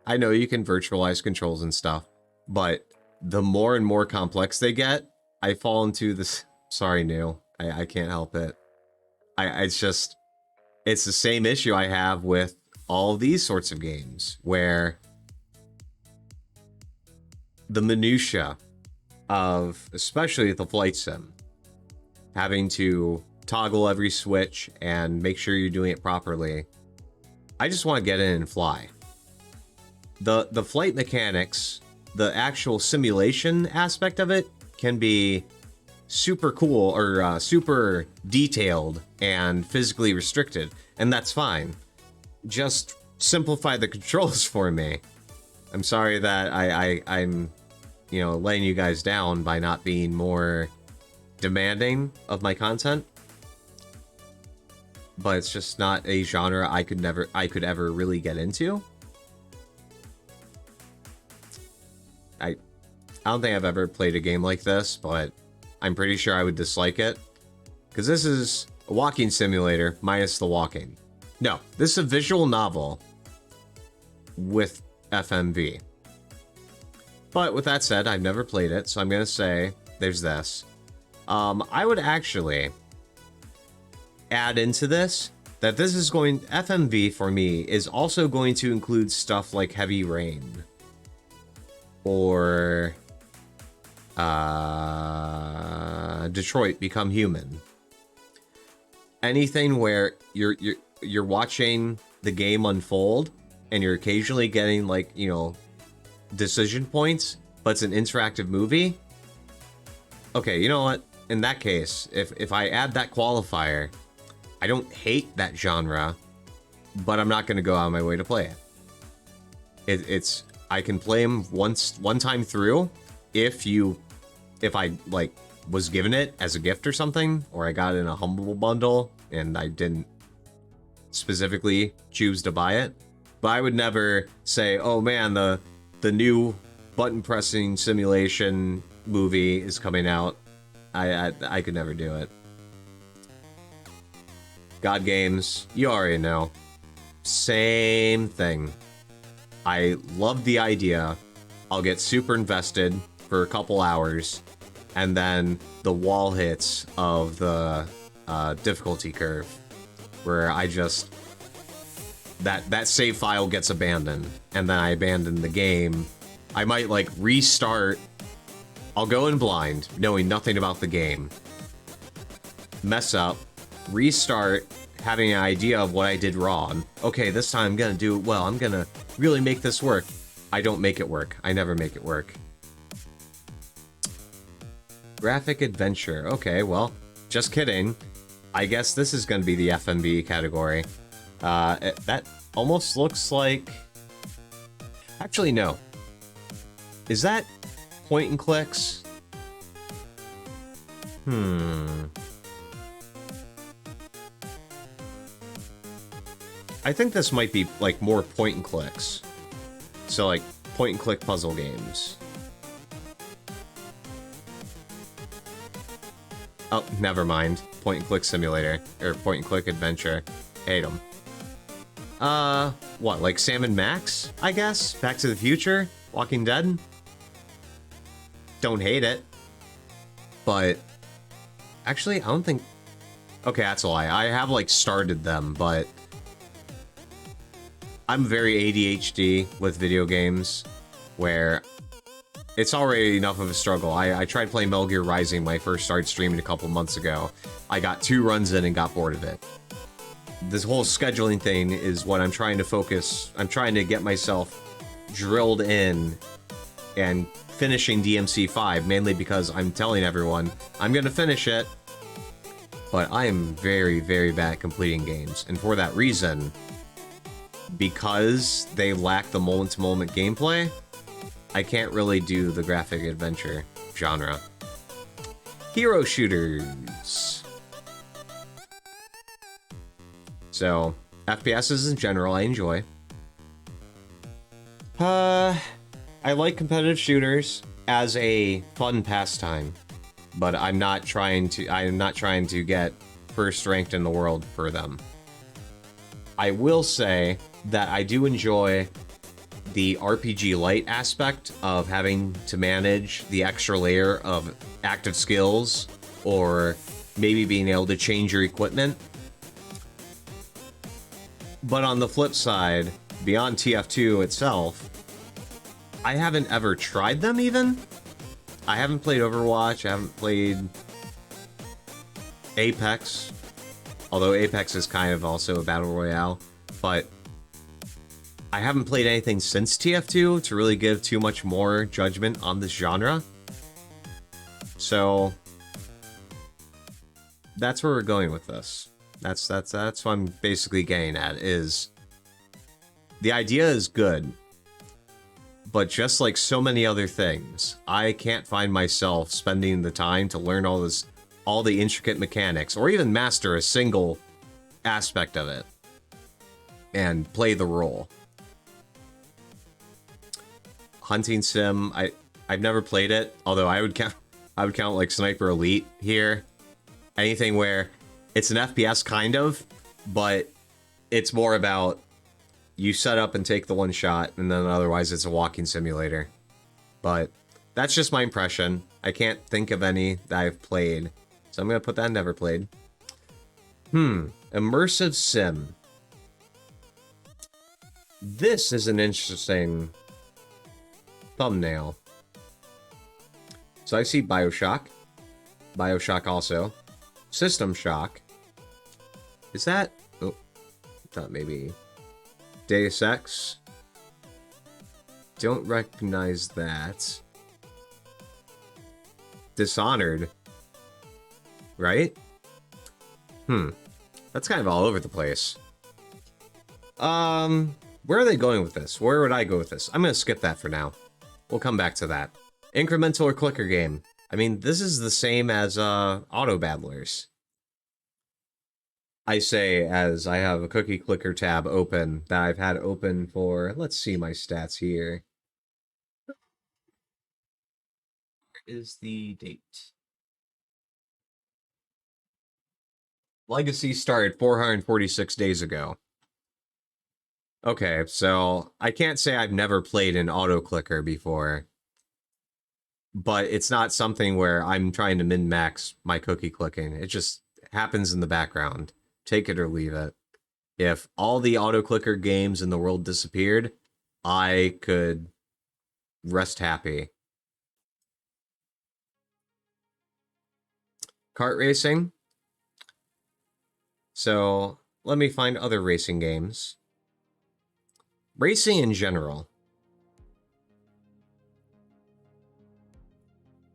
Speaker 1: I know you can virtualize controls and stuff, but the more and more complex they get, I fall into this... Sorry, Neil. I can't help it. It's just... It's the same issue I have with all these sorts of games, where the minutia of, especially the flight sim, having to toggle every switch and make sure you're doing it properly. I just want to get in and fly. The flight mechanics, the actual simulation aspect of it, can be super cool or super detailed and physically restricted, and that's fine. Just simplify the controls for me. I'm sorry that I'm, you know, letting you guys down by not being more demanding of my content, but it's just not a genre I could ever really get into. I don't think I've ever played a game like this, but I'm pretty sure I would dislike it. Because this is a walking simulator minus the walking. No, this is a visual novel with FMV. But with that said, I've never played it, so I'm going to say there's this. I would actually add into this that this is going... FMV for me is also going to include stuff like Heavy Rain. Or Detroit Become Human. Anything where you're watching the game unfold and you're occasionally getting, like, you know, decision points, but it's an interactive movie. Okay, you know what? In that case, if I add that qualifier, I don't hate that genre, but I'm not going to go out of my way to play it. It's I can play them one time through if I like was given it as a gift or something, or I got it in a Humble Bundle and I didn't specifically choose to buy it. But I would never say, oh man, the new button pressing simulation movie is coming out. I could never do it. God games, you already know. Same thing. I love the idea. I'll get super invested for a couple hours, and then the wall hits of the difficulty curve, where I just... That save file gets abandoned, and then I abandon the game. I might, like, restart. I'll go in blind, knowing nothing about the game. Mess up. Restart, having an idea of what I did wrong. Okay, this time I'm gonna do it well. I'm gonna really make this work. I don't make it work. I never make it work. Graphic adventure. Okay, well, just kidding. I guess this is gonna be the FMV category. That almost looks like... Actually, no. Is that point and clicks? I think this might be, like, more point and clicks. So, like, point and click puzzle games. Oh, never mind. Point and click simulator. Or point and click adventure. Hate them. What, like Sam and Max, I guess? Back to the Future? Walking Dead? Don't hate it. But... Actually, I don't think... Okay, that's a lie. I have, like, started them, but... I'm very ADHD with video games, where... It's already enough of a struggle. I tried playing Metal Gear Rising when I first started streaming a couple months ago. I got 2 runs in and got bored of it. This whole scheduling thing is what I'm trying to focus. I'm trying to get myself drilled in and finishing DMC5, mainly because I'm telling everyone I'm going to finish it. But I am very, very bad at completing games. And for that reason, because they lack the moment-to-moment gameplay, I can't really do the graphic adventure genre. Hero shooters. So, FPSs in general, I enjoy. I like competitive shooters as a fun pastime, but I'm not trying to get first ranked in the world for them. I will say that I do enjoy the RPG light aspect of having to manage the extra layer of active skills, or maybe being able to change your equipment. But on the flip side, beyond TF2 itself, I haven't ever tried them even. I haven't played Overwatch, I haven't played Apex, although Apex is kind of also a battle royale, but I haven't played anything since TF2 to really give too much more judgment on this genre. So that's where we're going with this. That's what I'm basically getting at, is the idea is good, but just like so many other things, I can't find myself spending the time to learn all the intricate mechanics, or even master a single aspect of it and play the role. Hunting sim, I've never played it, although I would count like Sniper Elite here. Anything where it's an FPS kind of, but it's more about you set up and take the one shot, and then otherwise it's a walking simulator. But that's just my impression. I can't think of any that I've played, so I'm gonna put that never played. Immersive sim. This is an interesting thumbnail. So I see Bioshock. Bioshock also. System Shock. Is that... Oh, I thought maybe... Deus Ex? Don't recognize that. Dishonored. Right? That's kind of all over the place. Where are they going with this? Where would I go with this? I'm gonna skip that for now. We'll come back to that. Incremental or clicker game. I mean, this is the same as Auto Battlers. I say as I have a cookie clicker tab open that I've had open for, let's see my stats here. is the date? Legacy started 446 days ago. Okay, so I can't say I've never played an auto clicker before, but it's not something where I'm trying to min-max my cookie clicking. It just happens in the background. Take it or leave it. If all the auto clicker games in the world disappeared, I could rest happy. Kart racing. So let me find other racing games. Racing in general.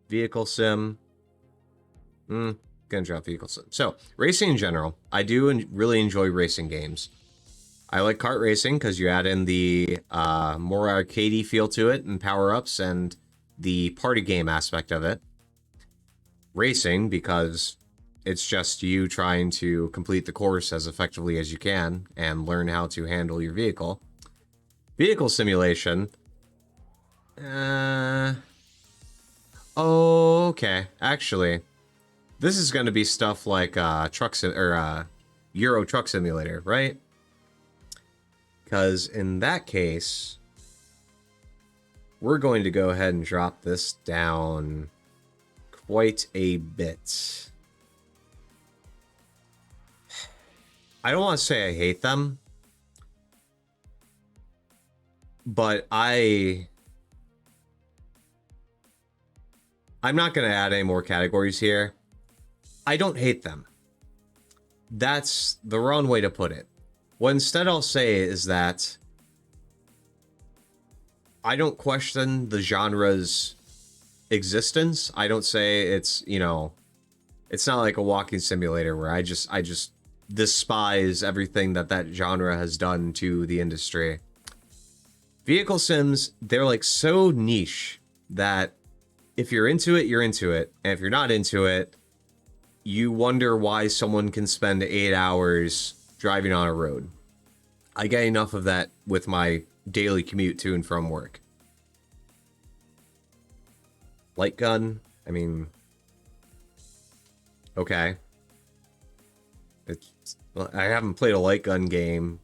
Speaker 1: Vehicle sim. Gonna drop vehicle sim. So, racing in general. I do really enjoy racing games. I like kart racing because you add in the more arcadey feel to it and power-ups and the party game aspect of it. Racing because it's just you trying to complete the course as effectively as you can and learn how to handle your vehicle. Vehicle simulation. Okay. Actually, this is going to be stuff like Euro Truck Simulator, right? Because in that case, we're going to go ahead and drop this down quite a bit. I don't want to say I hate them, but I'm not going to add any more categories here. I don't hate them. That's the wrong way to put it. What instead I'll say is that I don't question the genre's existence. I don't say it's, you know, it's not like a walking simulator where I just despise everything that genre has done to the industry. Vehicle sims, they're like so niche that if you're into it, you're into it. And if you're not into it, you wonder why someone can spend 8 hours driving on a road. I get enough of that with my daily commute to and from work. Light gun, I mean, okay. I haven't played a light gun game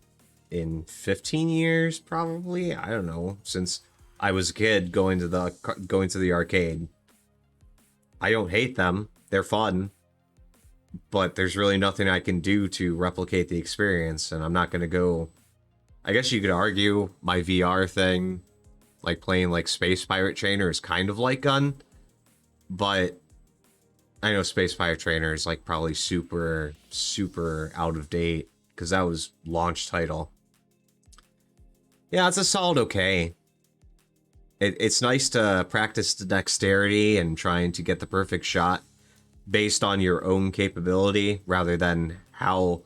Speaker 1: in 15 years, probably. I don't know, since I was a kid going to the arcade. I don't hate them; they're fun, but there's really nothing I can do to replicate the experience, and I'm not gonna go. I guess you could argue my VR thing, like playing like Space Pirate Trainer, is kind of light gun, but I know Space Pirate Trainer is like probably super out of date because that was launch title. Yeah, it's a solid okay. It's nice to practice the dexterity and trying to get the perfect shot based on your own capability rather than how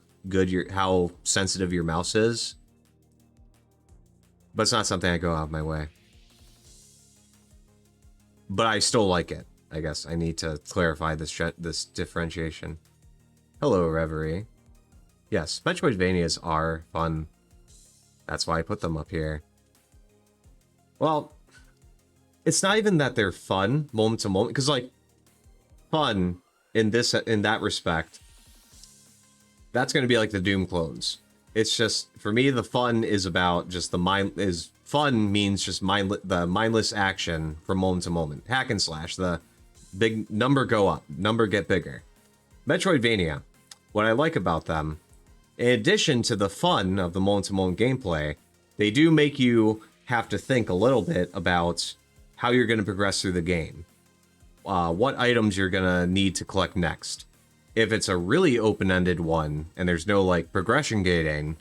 Speaker 1: sensitive your mouse is. But it's not something I go out of my way. But I still like it. I guess I need to clarify this differentiation. Hello, Reverie. Yes, Metroidvanias are fun. That's why I put them up here. Well, it's not even that they're fun moment to moment, because like fun in that respect, that's going to be like the Doom clones. It's just, for me, the fun is about just fun means just the mindless action from moment to moment. Hack and slash, the big number go up, number get bigger. Metroidvania, what I like about them, in addition to the fun of the moment to moment gameplay, they do make you have to think a little bit about how you're going to progress through the game. What items you're going to need to collect next. If it's a really open-ended one and there's no like progression gating,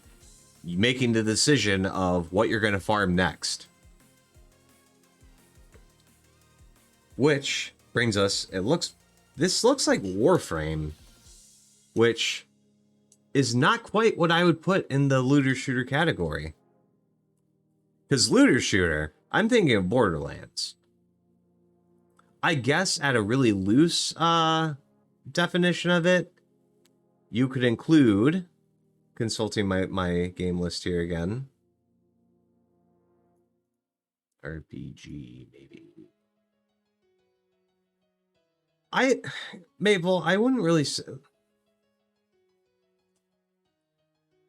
Speaker 1: making the decision of what you're going to farm next. Which brings us, this looks like Warframe, which is not quite what I would put in the looter shooter category. Because looter shooter, I'm thinking of Borderlands. I guess at a really loose definition of it, you could include, consulting my game list here again, RPG maybe. I, Maple, I wouldn't really.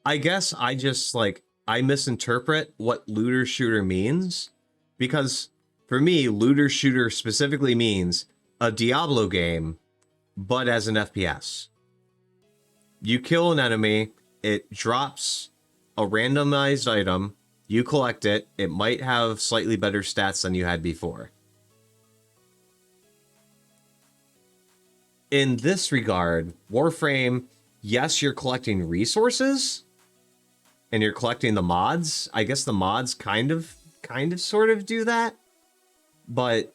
Speaker 1: I guess I just like I misinterpret what looter shooter means, because for me, looter shooter specifically means a Diablo game, but as an FPS. You kill an enemy, it drops a randomized item, you collect it, it might have slightly better stats than you had before. In this regard, Warframe, yes, you're collecting resources and you're collecting the mods. I guess the mods kind of sort of do that, but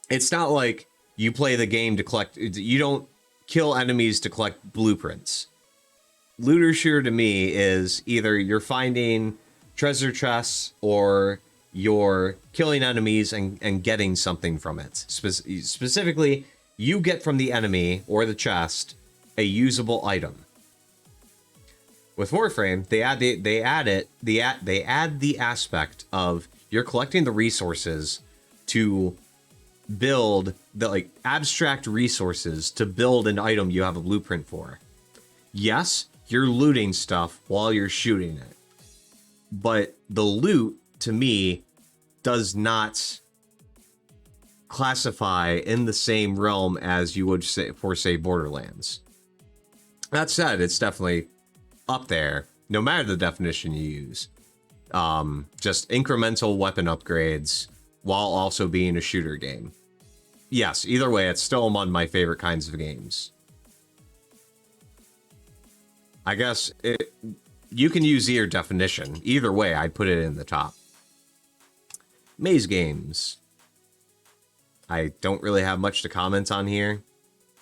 Speaker 1: it's not like you play the game to collect. You don't kill enemies to collect blueprints. Looter shooter to me is either you're finding treasure chests or you're killing enemies and getting something from it. Specifically, you get from the enemy or the chest a usable item. With Warframe, they add the aspect of you're collecting the resources to build the like abstract resources to build an item you have a blueprint for. Yes, you're looting stuff while you're shooting it, but the loot to me does not classify in the same realm as you would say for, say, Borderlands. That said, it's definitely up there, no matter the definition you use. Just incremental weapon upgrades while also being a shooter game. Yes, either way, it's still among my favorite kinds of games. I guess you can use either definition. Either way, I'd put it in the top. Maze games. I don't really have much to comment on here.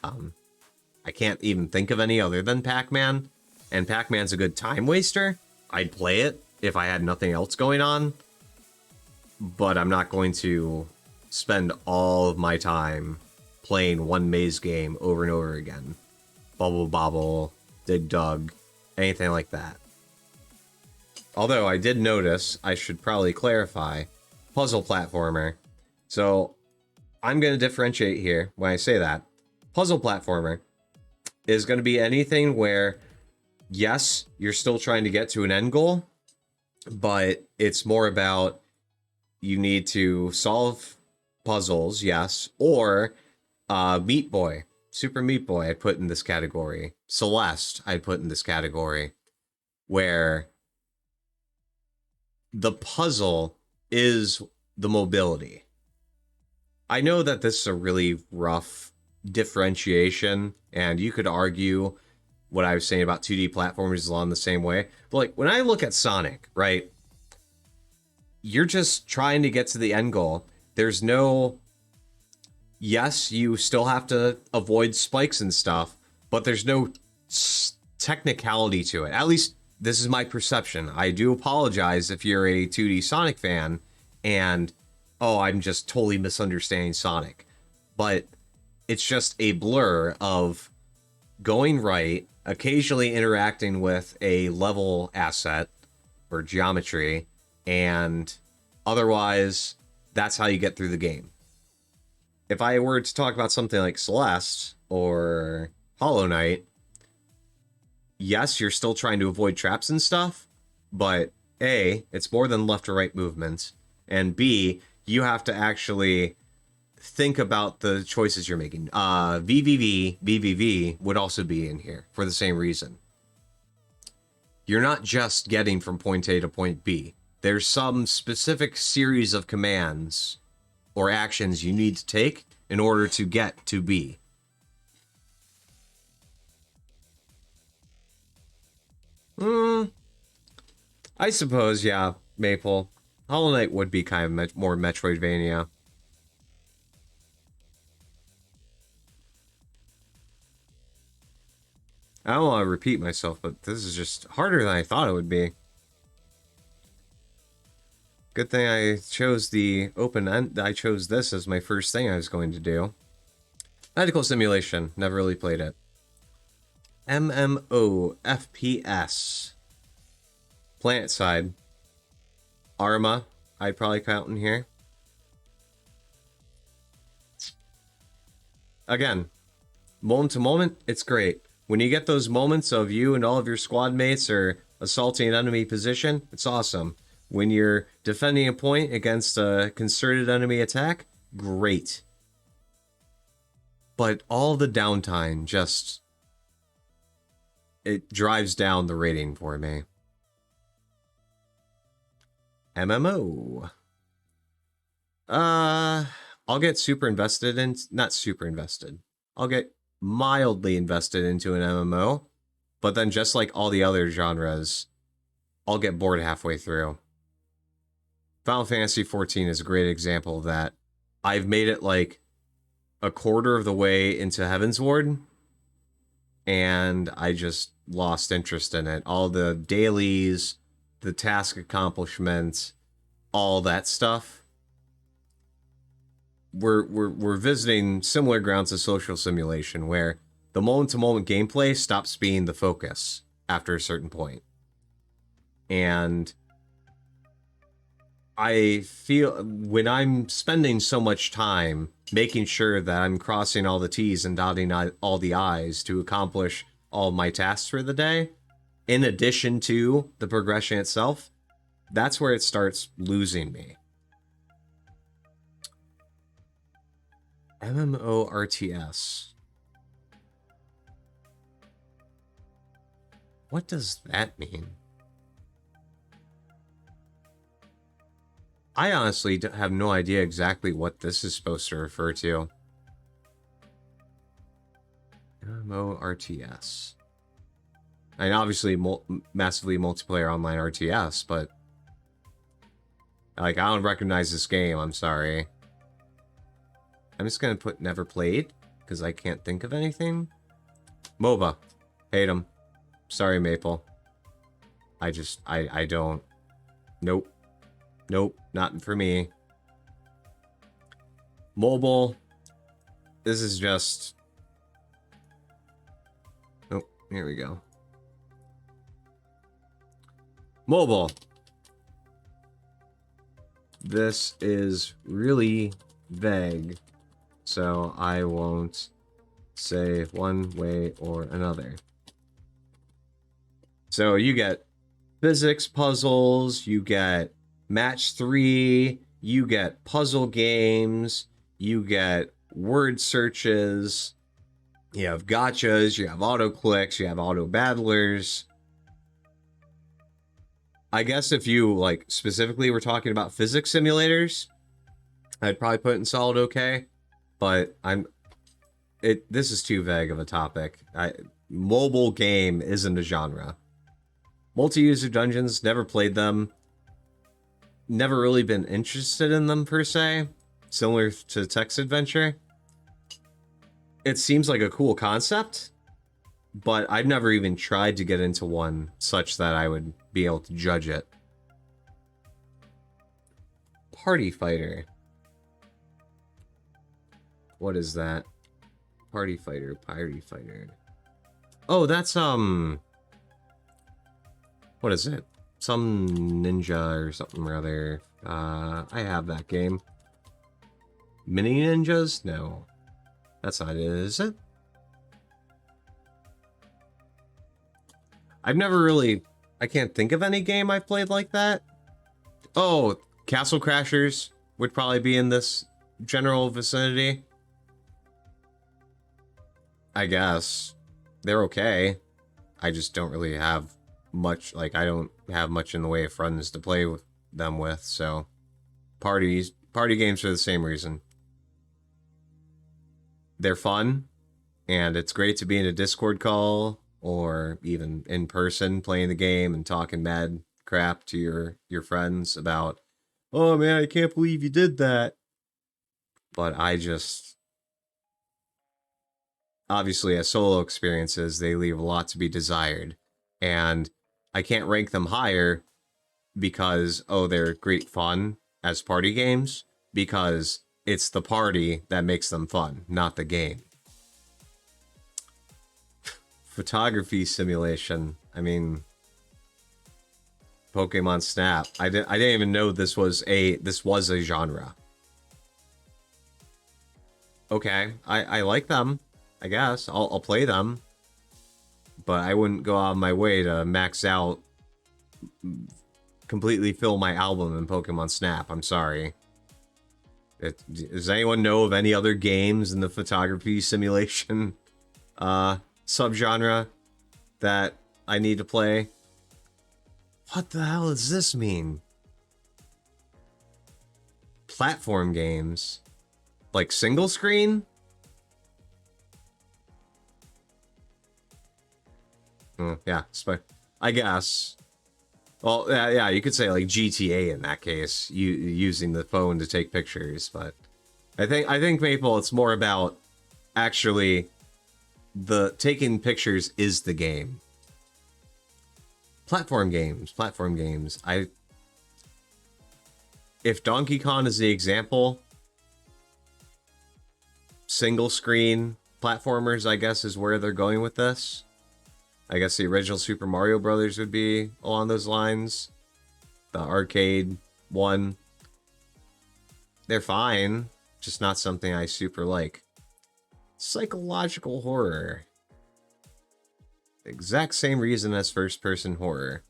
Speaker 1: I can't even think of any other than Pac-Man. And Pac-Man's a good time waster. I'd play it if I had nothing else going on. But I'm not going to spend all of my time playing one maze game over and over again. Bubble Bobble, Dig Dug, anything like that. Although I did notice, I should probably clarify, puzzle platformer. So I'm going to differentiate here when I say that. Puzzle platformer is going to be anything where, yes, you're still trying to get to an end goal, but it's more about you need to solve puzzles, yes, or Meat Boy, Super Meat Boy I'd put in this category. Celeste I'd put in this category, where the puzzle is the mobility. I know that this is a really rough differentiation, and you could argue what I was saying about 2D platformers is along the same way. But like when I look at Sonic, right? You're just trying to get to the end goal. There's no... Yes, you still have to avoid spikes and stuff, but there's no technicality to it. At least this is my perception. I do apologize if you're a 2D Sonic fan and, oh, I'm just totally misunderstanding Sonic. But it's just a blur of going right, occasionally interacting with a level asset or geometry, and otherwise, that's how you get through the game. If I were to talk about something like Celeste or Hollow Knight, yes, you're still trying to avoid traps and stuff, but A, it's more than left or right movement, and B, you have to actually think about the choices you're making. VVV would also be in here for the same reason. You're not just getting from point A to point B. There's some specific series of commands or actions you need to take in order to get to B. I suppose, yeah, Maple. Hollow Knight would be kind of more Metroidvania. I don't want to repeat myself, but this is just harder than I thought it would be. Good thing I chose the open end. I chose this as my first thing I was going to do. Medical simulation. Never really played it. MMO FPS. Planet side. Arma. I'd probably count in here. Again, Moment to moment, it's great. When you get those moments of you and all of your squad mates are assaulting an enemy position, it's awesome. When you're defending a point against a concerted enemy attack, great. But all the downtime just... it drives down the rating for me. MMO. I'll get super invested in... not super invested. I'll get mildly invested into an MMO, but then just like all the other genres, I'll get bored halfway through. Final Fantasy XIV is a great example of that. I've made it like a quarter of the way into Heavensward, and I just lost interest in it. All the dailies, the task accomplishments, all that stuff. We're visiting similar grounds of social simulation, where the moment-to-moment gameplay stops being the focus after a certain point. And I feel when I'm spending so much time making sure that I'm crossing all the T's and dotting all the I's to accomplish all my tasks for the day, in addition to the progression itself, that's where it starts losing me. MMORTS. What does that mean? I honestly have no idea exactly what this is supposed to refer to. MMORTS. I mean, obviously, massively multiplayer online RTS, but... like, I don't recognize this game, I'm sorry. I'm just gonna put never played, because I can't think of anything. MOBA. Hate them. Sorry, Maple. I don't. Nope. Nope, not for me. Mobile. This is just... oh, here we go. Mobile. This is really vague, so I won't say one way or another. So you get physics puzzles, you get match 3, you get puzzle games, you get word searches, you have gotchas, you have auto clicks, you have auto battlers. I guess if you, like, specifically were talking about physics simulators, I'd probably put it in solid okay, but this is too vague of a topic. Mobile game isn't a genre. Multi-user dungeons, never played them. Never really been interested in them, per se. Similar to text adventure. It seems like a cool concept, but I've never even tried to get into one such that I would be able to judge it. Party Fighter. What is that? Party Fighter, Party Fighter. Oh, that's, what is it? Some ninja or something or other. I have that game. Mini Ninjas? No. That's not it, is it? I've never really... I can't think of any game I've played like that. Oh, Castle Crashers would probably be in this general vicinity. I guess. They're okay. I just don't really have much, like, I don't have much in the way of friends to play with them with, so... party games for the same reason. They're fun, and it's great to be in a Discord call, or even in person playing the game and talking mad crap to your friends about, oh man, I can't believe you did that. But I just... obviously, as solo experiences, they leave a lot to be desired. And I can't rank them higher because, oh, they're great fun as party games, because it's the party that makes them fun, not the game. Photography simulation. I mean, Pokemon Snap. I didn't even know this was a genre. Okay, I like them. I guess. I'll play them. But I wouldn't go out of my way to max out, completely fill my album in Pokemon Snap. I'm sorry. Does anyone know of any other games in the photography simulation subgenre that I need to play? What the hell does this mean? Platform games? Like single screen? Yeah, I guess. Well, yeah, you could say like GTA in that case, using the phone to take pictures, but I think Maple, it's more about actually the taking pictures is the game. Platform games. If Donkey Kong is the example, single screen platformers, I guess, is where they're going with this. I guess the original Super Mario Brothers would be along those lines. The arcade one. They're fine, just not something I super like. Psychological horror. Exact same reason as first-person horror.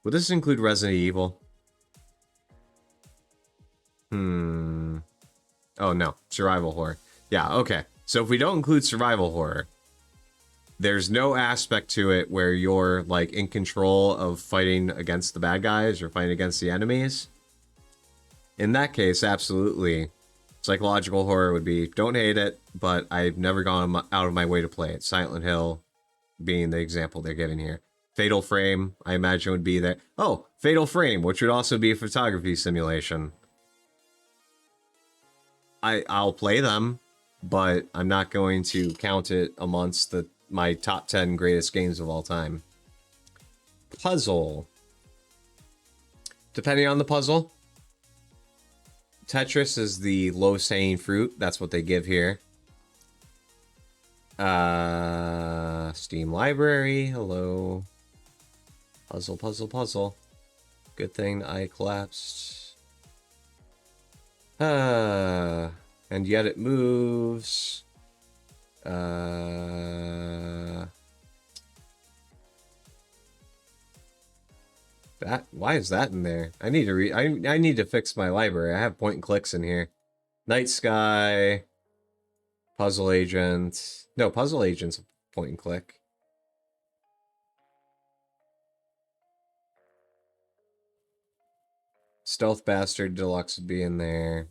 Speaker 1: Would this include Resident Evil? Oh no, survival horror. Yeah, okay. So if we don't include survival horror, there's no aspect to it where you're like in control of fighting against the bad guys or fighting against the enemies. In that case, absolutely. Psychological horror would be, don't hate it, but I've never gone out of my way to play it. Silent Hill being the example they're giving here. Fatal Frame, I imagine, would be there. Oh, Fatal Frame, which would also be a photography simulation. I'll play them, but I'm not going to count it amongst my top 10 greatest games of all time. Puzzle. Depending on the puzzle. Tetris is the lowest hanging fruit. That's what they give here. Steam library. Hello. Puzzle. Good thing I collapsed. And yet it moves. Why is that in there? I need to I need to fix my library. I have point and clicks in here. Night Sky, Puzzle Agent. No, Puzzle Agent's a point and click. Stealth Bastard Deluxe would be in there.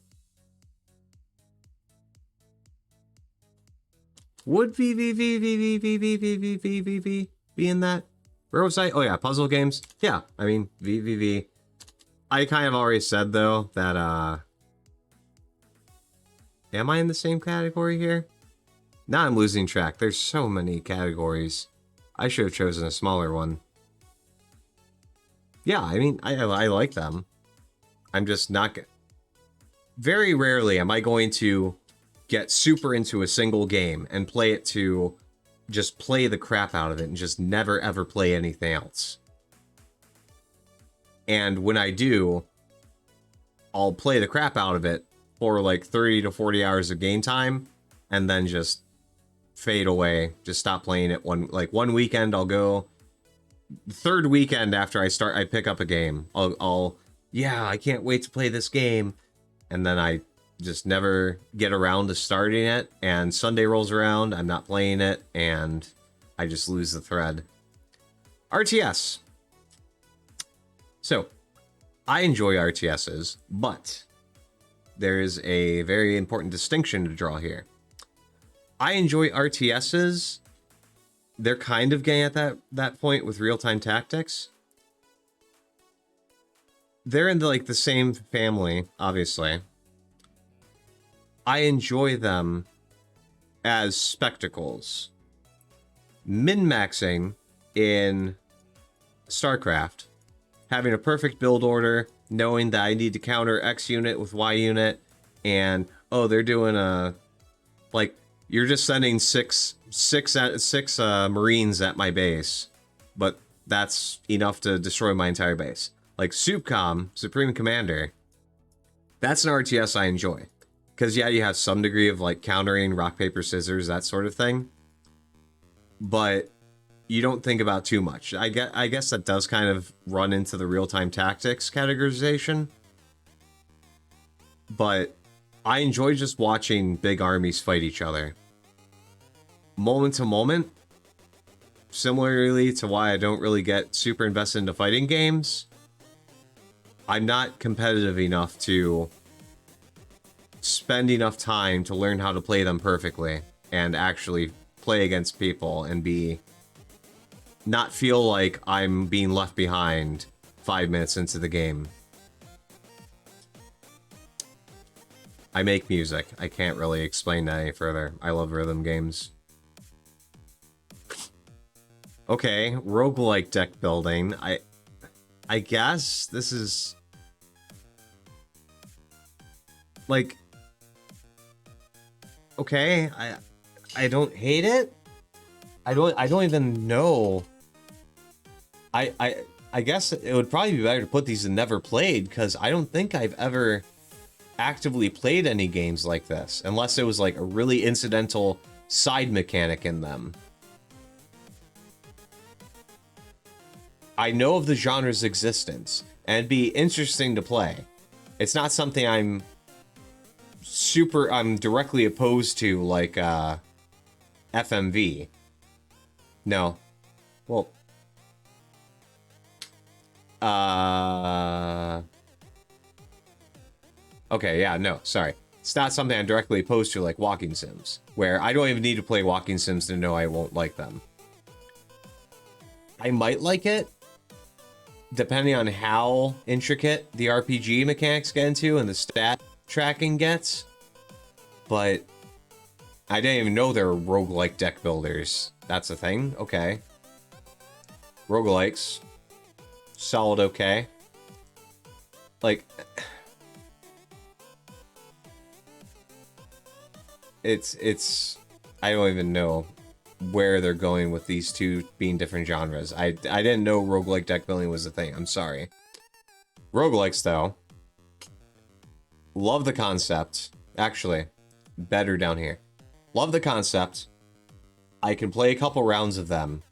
Speaker 1: Would VVV be in that? Where was I? Oh yeah, puzzle games. Yeah, I mean, VVV. I kind of already said, though, that, am I in the same category here? Now I'm losing track. There's so many categories. I should have chosen a smaller one. Yeah, I mean, I like them. I'm just not... Very rarely am I going to get super into a single game and play it to just play the crap out of it and just never ever play anything else. And when I do, I'll play the crap out of it for like 30 to 40 hours of game time and then just fade away, just stop playing it. One weekend I'll go, the third weekend after I pick up a game, yeah, I can't wait to play this game, and then I just never get around to starting it, and Sunday rolls around, I'm not playing it, and I just lose the thread. RTS. So, I enjoy RTSs, but there is a very important distinction to draw here. I enjoy RTSs. They're kind of getting at that point with real-time tactics. They're in the same family, obviously. I enjoy them as spectacles. Min-maxing in StarCraft, having a perfect build order, knowing that I need to counter X unit with Y unit, and oh, they're doing you're just sending six Marines at my base, but that's enough to destroy my entire base. Like SUPCOM, Supreme Commander, that's an RTS I enjoy. Because, yeah, you have some degree of, like, countering rock, paper, scissors, that sort of thing. But you don't think about too much. I guess that does kind of run into the real-time tactics categorization. But I enjoy just watching big armies fight each other. Moment to moment, similarly to why I don't really get super invested into fighting games, I'm not competitive enough to spend enough time to learn how to play them perfectly and actually play against people and not feel like I'm being left behind 5 minutes into the game. I make music. I can't really explain that any further. I love rhythm games. Okay, roguelike deck building. I guess this is like, okay, I don't hate it. I don't even know. I guess it would probably be better to put these in never played, because I don't think I've ever actively played any games like this, unless it was like a really incidental side mechanic in them. I know of the genre's existence, and it'd be interesting to play. It's not something I'm directly opposed to, like FMV. No. Well, okay, yeah, no, sorry. It's not something I'm directly opposed to, like walking sims, where I don't even need to play walking sims to know I won't like them. I might like it, depending on how intricate the RPG mechanics get into and the stat tracking gets. But I didn't even know there were roguelike deck builders. That's a thing? Okay. Roguelikes. Solid okay. Like, it's I don't even know where they're going with these two being different genres. I didn't know roguelike deck building was a thing. I'm sorry. Roguelikes, though. Love the concept. Actually, better down here. Love the concept. I can play a couple rounds of them,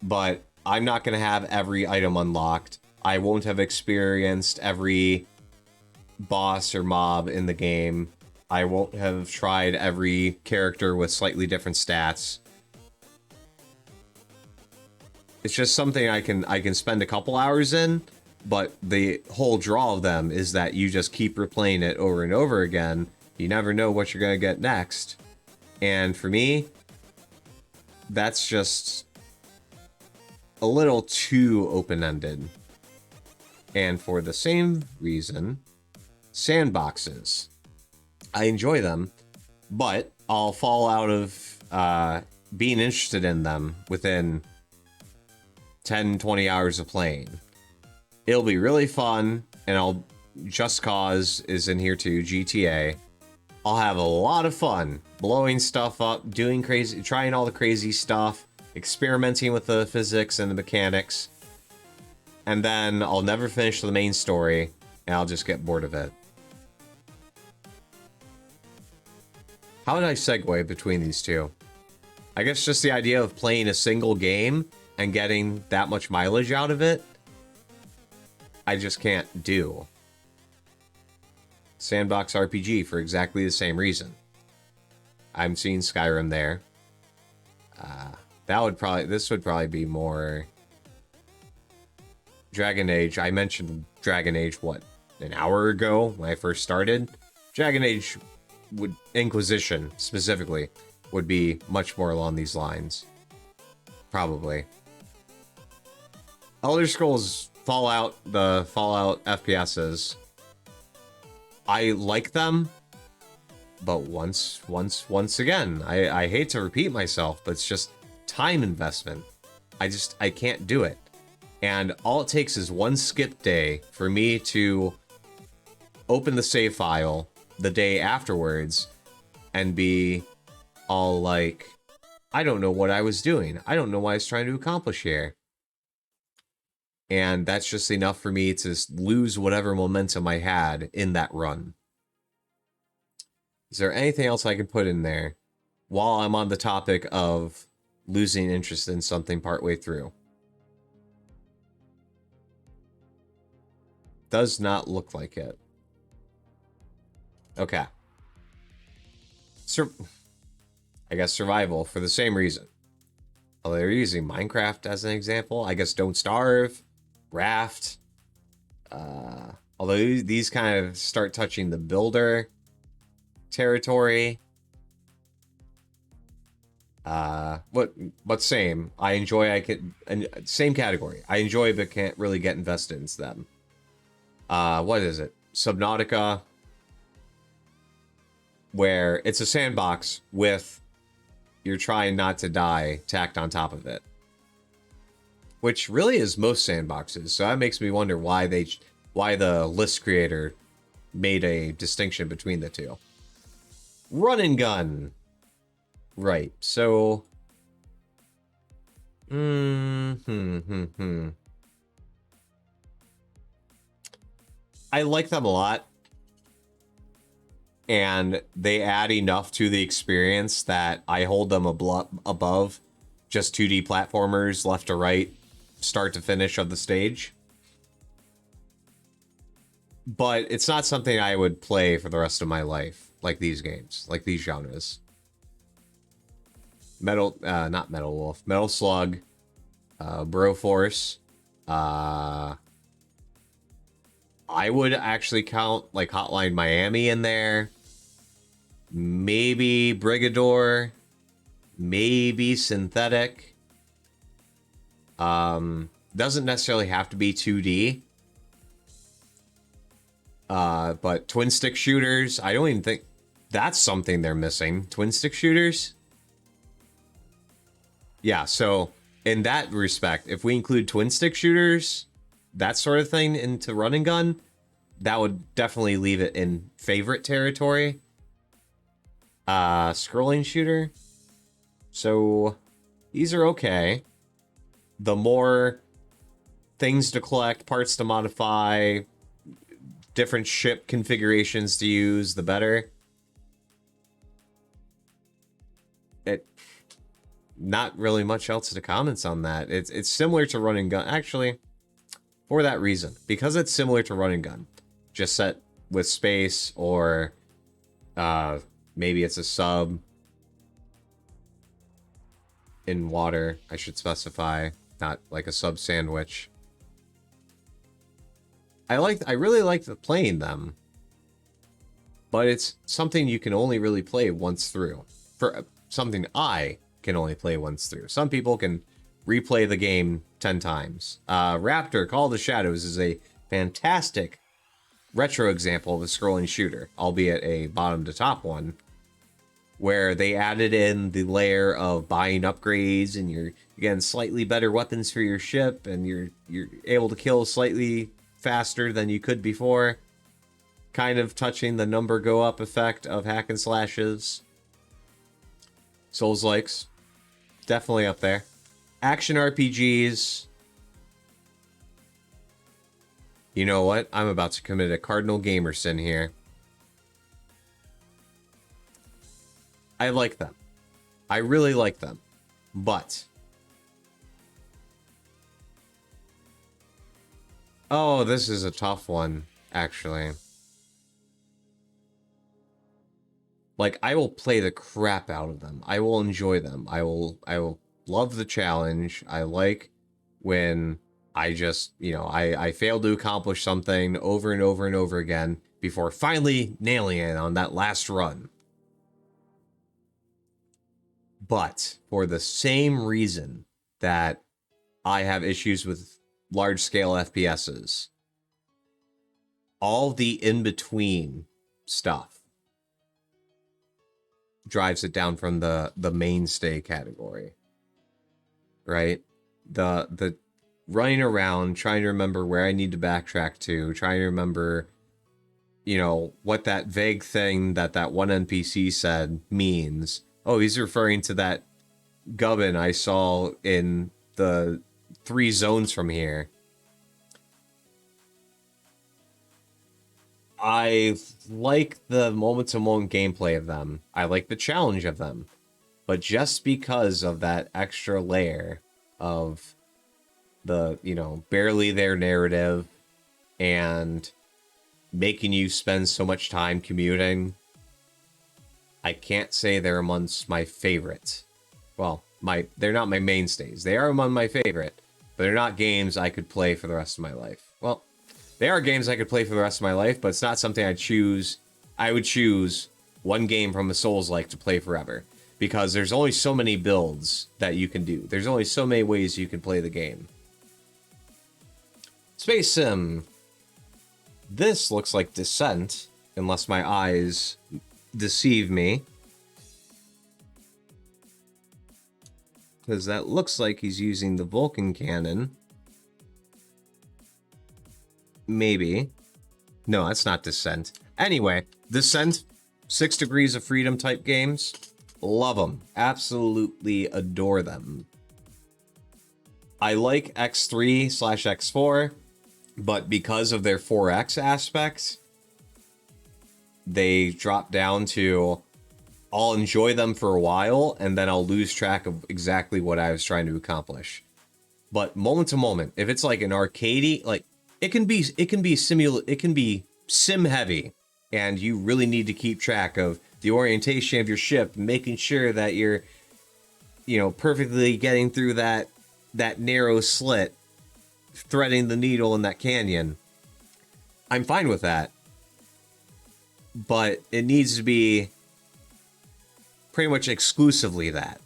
Speaker 1: but I'm not going to have every item unlocked. I won't have experienced every boss or mob in the game. I won't have tried every character with slightly different stats. It's just something I can spend a couple hours in, but the whole draw of them is that you just keep replaying it over and over again. You never know what you're going to get next. And for me, that's just a little too open-ended. And for the same reason, sandboxes. I enjoy them, but I'll fall out of being interested in them within 10, 20 hours of playing. It'll be really fun, and Just Cause is in here too, GTA. I'll have a lot of fun blowing stuff up, trying all the crazy stuff, experimenting with the physics and the mechanics, and then I'll never finish the main story, and I'll just get bored of it. How did I segue between these two? I guess just the idea of playing a single game and getting that much mileage out of it, I just can't do. Sandbox RPG for exactly the same reason. I'm seeing Skyrim there. This would probably be more Dragon Age. I mentioned Dragon Age, what, an hour ago when I first started? Dragon Age Inquisition, specifically, would be much more along these lines. Probably. Elder Scrolls Fallout, the Fallout FPSs, I like them, but once again, I hate to repeat myself, but it's just time investment. I can't do it. And all it takes is one skip day for me to open the save file the day afterwards and be all like, I don't know what I was doing. I don't know what I was trying to accomplish here. And that's just enough for me to lose whatever momentum I had in that run. Is there anything else I can put in there while I'm on the topic of losing interest in something partway through? Does not look like it. Okay. I guess survival for the same reason. Although they're using Minecraft as an example. I guess Don't Starve, Raft. Although these kind of start touching the builder territory. But same. I enjoy, same category. I enjoy but can't really get invested into them. What is it? Subnautica, where it's a sandbox with you're trying not to die tacked on top of it. Which really is most sandboxes, so that makes me wonder why the list creator made a distinction between the two. Run and gun. Right, so... I like them a lot. And they add enough to the experience that I hold them above just 2D platformers left to right, start to finish of the stage. But it's not something I would play for the rest of my life, like these games, like these genres. Not Metal Wolf, Metal Slug, Broforce. I would actually count like Hotline Miami in there. Maybe Brigador. Maybe Synthetic. Doesn't necessarily have to be 2D. But twin stick shooters, I don't even think that's something they're missing. Twin stick shooters? Yeah, so in that respect, if we include twin stick shooters, that sort of thing into run and gun, that would definitely leave it in favorite territory. Scrolling shooter. So these are okay. The more things to collect, parts to modify, different ship configurations to use, the better. Not really much else to comment on that. It's similar to run and gun. Actually, for that reason, because it's similar to run and gun, just set with space, or maybe it's a sub in water, I should specify, not like a sub sandwich. I really like playing them, but it's something you can only really play once through. For something I can only play once through. Some people can replay the game 10 times. Raptor, Call of the Shadows is a fantastic retro example of a scrolling shooter, albeit a bottom to top one, where they added in the layer of buying upgrades, and you're getting slightly better weapons for your ship, and you're able to kill slightly faster than you could before, kind of touching the number go up effect of hack and slashes. Souls-likes, definitely up there. Action RPGs. You know what? I'm about to commit a cardinal gamer sin here. I like them. I really like them. But... oh, this is a tough one, actually. Like, I will play the crap out of them. I will enjoy them. I will love the challenge. I like when I just, I fail to accomplish something over and over and over again before finally nailing it on that last run. But for the same reason that I have issues with large-scale FPSs, all the in-between stuff drives it down from the mainstay category, right? The running around, trying to remember where I need to backtrack to, trying to remember, what that vague thing that one NPC said means. Oh, he's referring to that gubbin I saw in the 3 zones from here. I like the moment-to-moment gameplay of them. I like the challenge of them. But just because of that extra layer of the, barely there narrative and making you spend so much time commuting, I can't say they're amongst my favorites. Well, they're not my mainstays. They are among my favorite, but they're not games I could play for the rest of my life. Well, they are games I could play for the rest of my life, but it's not something I'd choose. I would choose one game from a Souls-like to play forever, because there's only so many builds that you can do. There's only so many ways you can play the game. Space Sim. This looks like Descent, unless my eyes deceive me. Because that looks like he's using the Vulcan cannon. Maybe. No, that's not Descent. Anyway, Descent, 6 Degrees of Freedom type games. Love them. Absolutely adore them. I like X3/X4, but because of their 4X aspects, they drop down to I'll enjoy them for a while, and then I'll lose track of exactly what I was trying to accomplish. But moment to moment, if it's like an arcadey, like it can be sim heavy, and you really need to keep track of the orientation of your ship, making sure that you're, perfectly getting through that narrow slit, threading the needle in that canyon. I'm fine with that. But it needs to be pretty much exclusively that.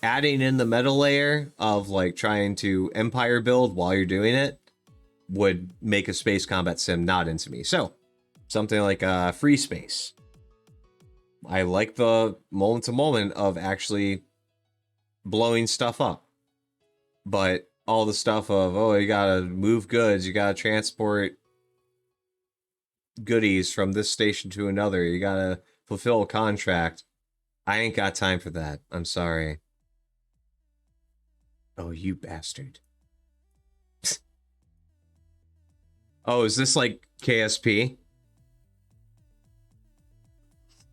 Speaker 1: Adding in the meta layer of like trying to empire build while you're doing it would make a space combat sim not into me. So, something like Free Space. I like the moment to moment of actually blowing stuff up. But all the stuff of, you gotta move goods, you gotta transport goodies from this station to another, you gotta fulfill a contract. I ain't got time for that. I'm sorry. Oh, you bastard. Oh, is this like KSP?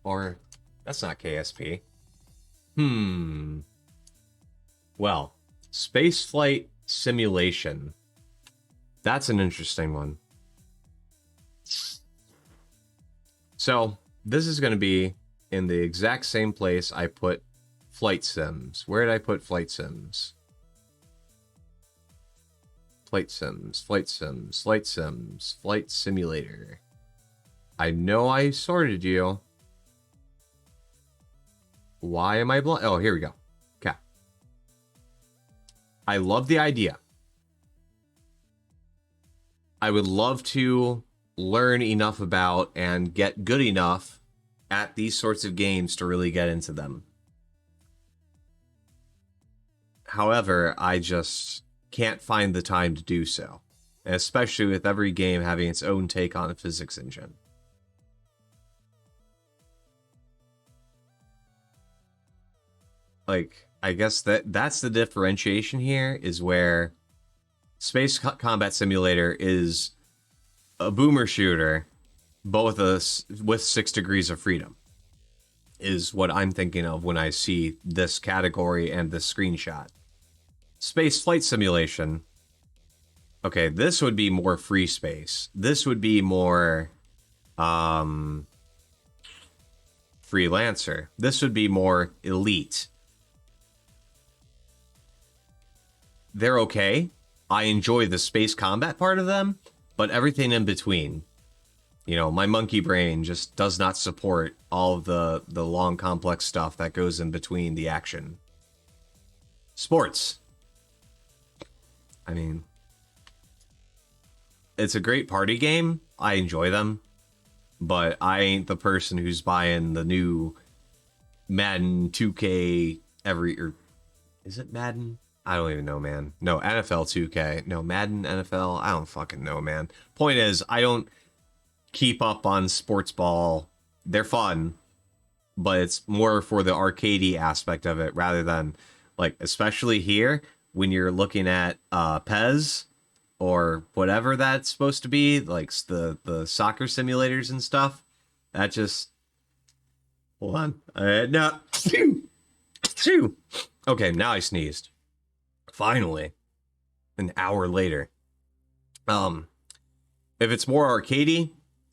Speaker 1: Or, that's not KSP. Well, Spaceflight Simulation. That's an interesting one. So, this is going to be in the exact same place I put Flight Sims. Where did I put Flight Sims? Flight Sims, Flight Sims, Flight Sims, Flight Simulator. I know I sorted you. Why am I blind? Oh, here we go. Okay. I love the idea. I would love to learn enough about and get good enough at these sorts of games to really get into them. However, I just can't find the time to do so, especially with every game having its own take on a physics engine. Like, I guess that's the differentiation here, is where Space Combat Simulator is a boomer shooter, both with 6 Degrees of Freedom, is what I'm thinking of when I see this category and this screenshot. Space Flight Simulation. Okay, this would be more free space. This would be more freelancer. This would be more elite. They're okay. I enjoy the space combat part of them, but everything in between, my monkey brain just does not support all of the long, complex stuff that goes in between the action. Sports. I mean, it's a great party game. I enjoy them, but I ain't the person who's buying the new Madden 2K is it Madden? I don't even know, man. No, NFL 2K. No, Madden, NFL. I don't fucking know, man. Point is, I don't keep up on sports ball. They're fun, but it's more for the arcadey aspect of it rather than, like, especially here, when you're looking at PES, or whatever that's supposed to be, like the soccer simulators and stuff. That just hold on. No. Okay, now I sneezed. Finally, an hour later. If it's more arcadey,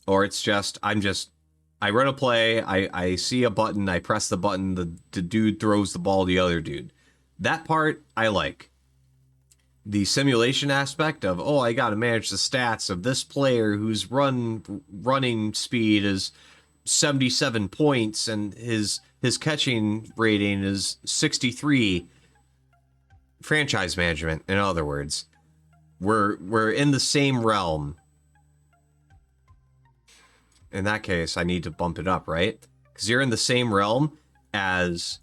Speaker 1: or it's just I run a play, I see a button, I press the button, the dude throws the ball to the other dude. That part I like. The simulation aspect of, oh, I got to manage the stats of this player whose running speed is 77 points and his catching rating is 63. Franchise management, in other words. We're in the same realm. In that case, I need to bump it up, right? Because you're in the same realm as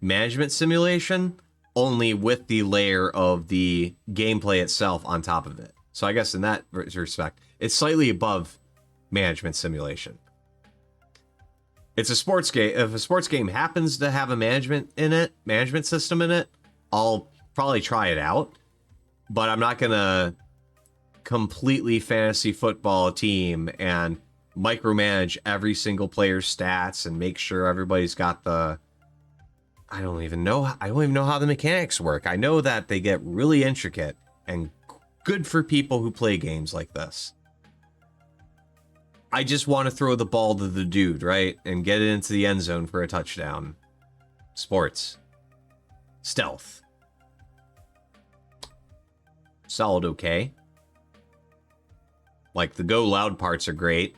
Speaker 1: management simulation, only with the layer of the gameplay itself on top of it. So I guess in that respect, it's slightly above management simulation. It's a sports game. If a sports game happens to have a management system in it, I'll probably try it out. But I'm not going to completely fantasy football a team and micromanage every single player's stats and make sure everybody's got the... I don't even know how the mechanics work. I know that they get really intricate and good for people who play games like this. I just want to throw the ball to the dude, right? And get it into the end zone for a touchdown. Sports. Stealth. Solid okay. Like, the go loud parts are great.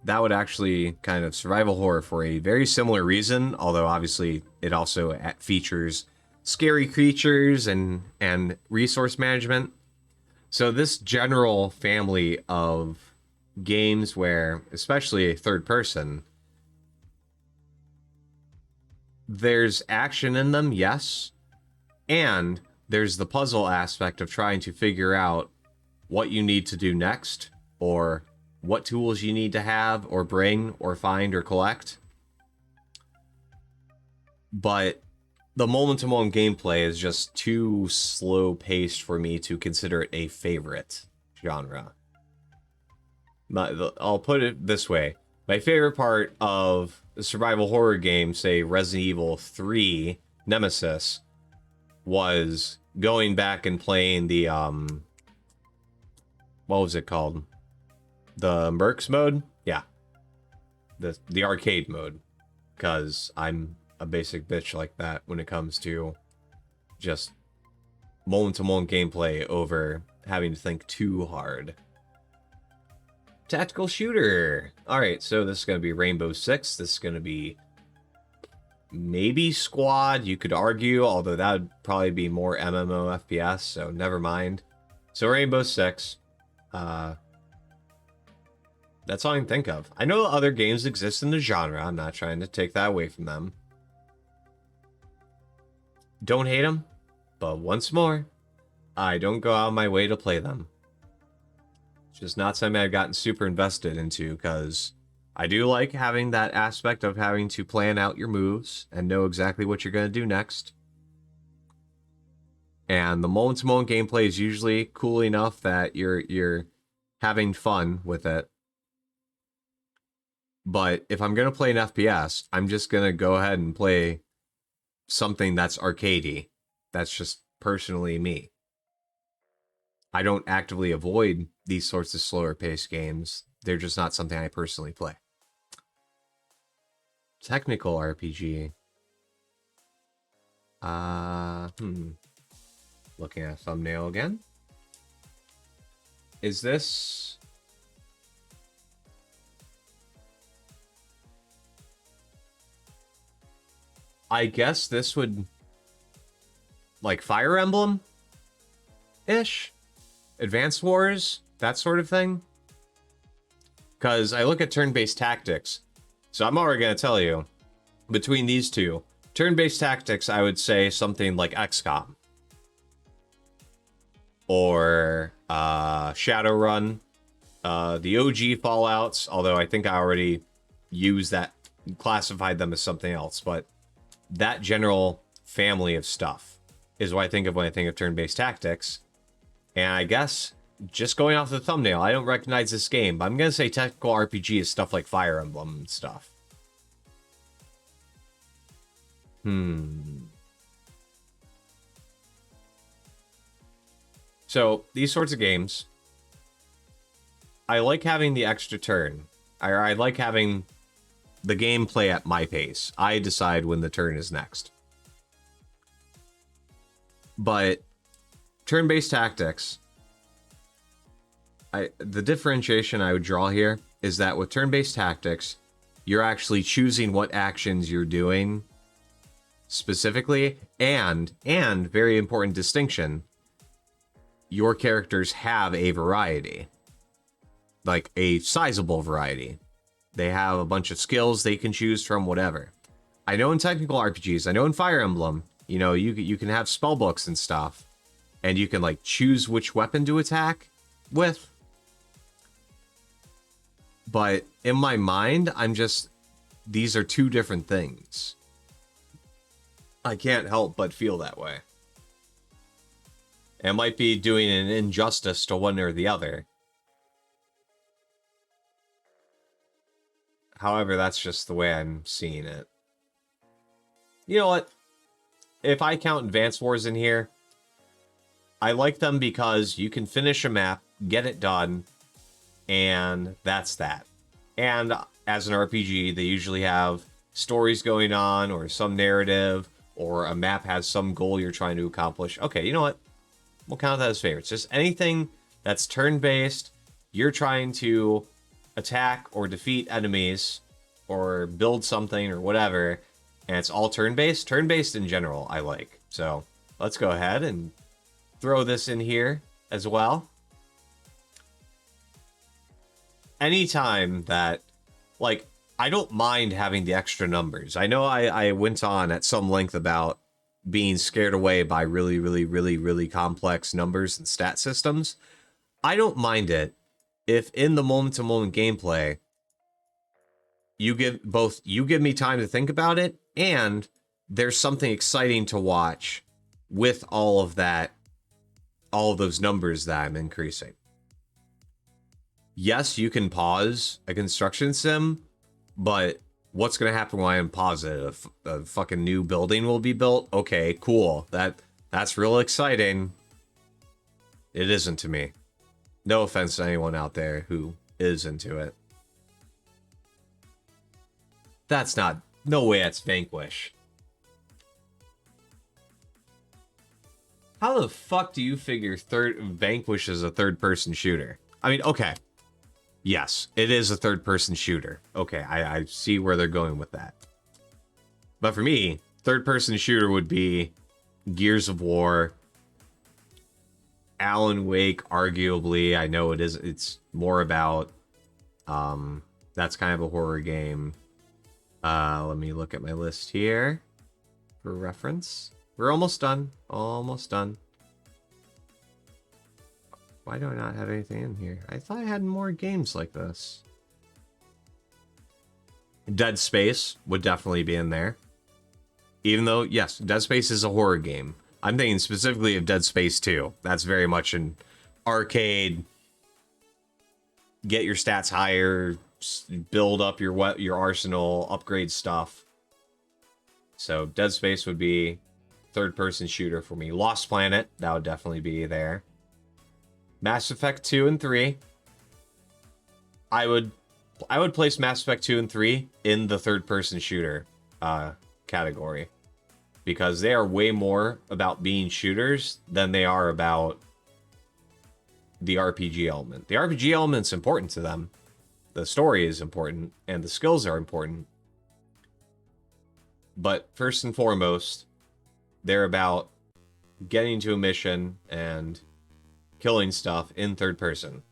Speaker 1: That would actually kind of survival horror for a very similar reason, although obviously it also features scary creatures and resource management. So this general family of games where, especially third person, there's action in them, yes, and there's the puzzle aspect of trying to figure out what you need to do next, or what tools you need to have, or bring, or find, or collect. But the moment-to-moment gameplay is just too slow-paced for me to consider it a favorite genre. I'll put it this way. My favorite part of the survival horror game, say Resident Evil 3 Nemesis, was going back and playing the, what was it called? The Mercs mode? Yeah. The arcade mode. Because I'm a basic bitch like that when it comes to just moment-to-moment gameplay over having to think too hard. Tactical shooter. Alright, so this is going to be Rainbow Six. This is going to be maybe Squad, you could argue, although that would probably be more MMO FPS, so never mind. So Rainbow Six. That's all I can think of. I know other games exist in the genre. I'm not trying to take that away from them. Don't hate them, but once more, I don't go out of my way to play them. It's just not something I've gotten super invested into, because I do like having that aspect of having to plan out your moves and know exactly what you're going to do next. And the moment-to-moment gameplay is usually cool enough that you're having fun with it. But if I'm going to play an FPS, I'm just going to go ahead and play something that's arcadey. That's just personally me. I don't actively avoid these sorts of slower paced games. They're just not something I personally play. Technical RPG. Looking at a thumbnail again. Is this... I guess this would... like Fire Emblem-ish? Advanced Wars? That sort of thing? Because I look at turn-based tactics. So I'm already going to tell you, between these two, turn-based tactics, I would say something like XCOM. Or Shadowrun. The OG Fallouts, although I think I already used that, classified them as something else, but that general family of stuff. is what I think of when I think of turn-based tactics. And I guess, just going off the thumbnail, I don't recognize this game, but I'm going to say tactical RPG is stuff like Fire Emblem and stuff. So, these sorts of games, I like having the extra turn. I like having the gameplay at my pace. I decide when the turn is next. But turn-based tactics, the differentiation I would draw here is that with turn-based tactics, you're actually choosing what actions you're doing specifically, and very important distinction, your characters have a variety. Like a sizable variety. They have a bunch of skills they can choose from, whatever. I know in technical RPGs, I know in Fire Emblem, you know, you can have spell books and stuff, and you can like choose which weapon to attack with. But in my mind, these are two different things. I can't help but feel that way. It might be doing an injustice to one or the other. However, that's just the way I'm seeing it. You know what? If I count Advanced Wars in here, I like them because you can finish a map, get it done, and that's that. And as an RPG, they usually have stories going on, or some narrative, or a map has some goal you're trying to accomplish. Okay, you know what? We'll count that as favorites. Just anything that's turn-based, you're trying to attack or defeat enemies, or build something, or whatever, and it's all turn-based. Turn-based in general, I like. So let's go ahead and throw this in here as well. Anytime that, like, I don't mind having the extra numbers. I know I went on at some length about being scared away by really complex numbers and stat systems. I don't mind it if in the moment-to-moment gameplay, you give me time to think about it, and there's something exciting to watch with all of that, all of those numbers that I'm increasing. Yes, you can pause a construction sim, but what's going to happen when I unpause it? A fucking new building will be built? Okay, cool. That's real exciting. It isn't to me. No offense to anyone out there who is into it. That's not... No way that's Vanquish. How the fuck do you figure Vanquish is a third-person shooter? I mean, okay. Yes, it is a third-person shooter. Okay, I see where they're going with that. But for me, third-person shooter would be Gears of War, Alan Wake, arguably. I know it's more about... that's kind of a horror game. Let me look at my list here for reference. We're almost done. Almost done. Why do I not have anything in here? I thought I had more games like this. Dead Space would definitely be in there. Even though, yes, Dead Space is a horror game. I'm thinking specifically of Dead Space 2. That's very much an arcade, get your stats higher, build up your arsenal, upgrade stuff. So Dead Space would be third-person shooter for me. Lost Planet, that would definitely be there. Mass Effect 2 and 3. I would place Mass Effect 2 and 3 in the third-person shooter category, because they are way more about being shooters than they are about the RPG element. The RPG element's important to them. The story is important, and the skills are important. But first and foremost, they're about getting to a mission and killing stuff in third person.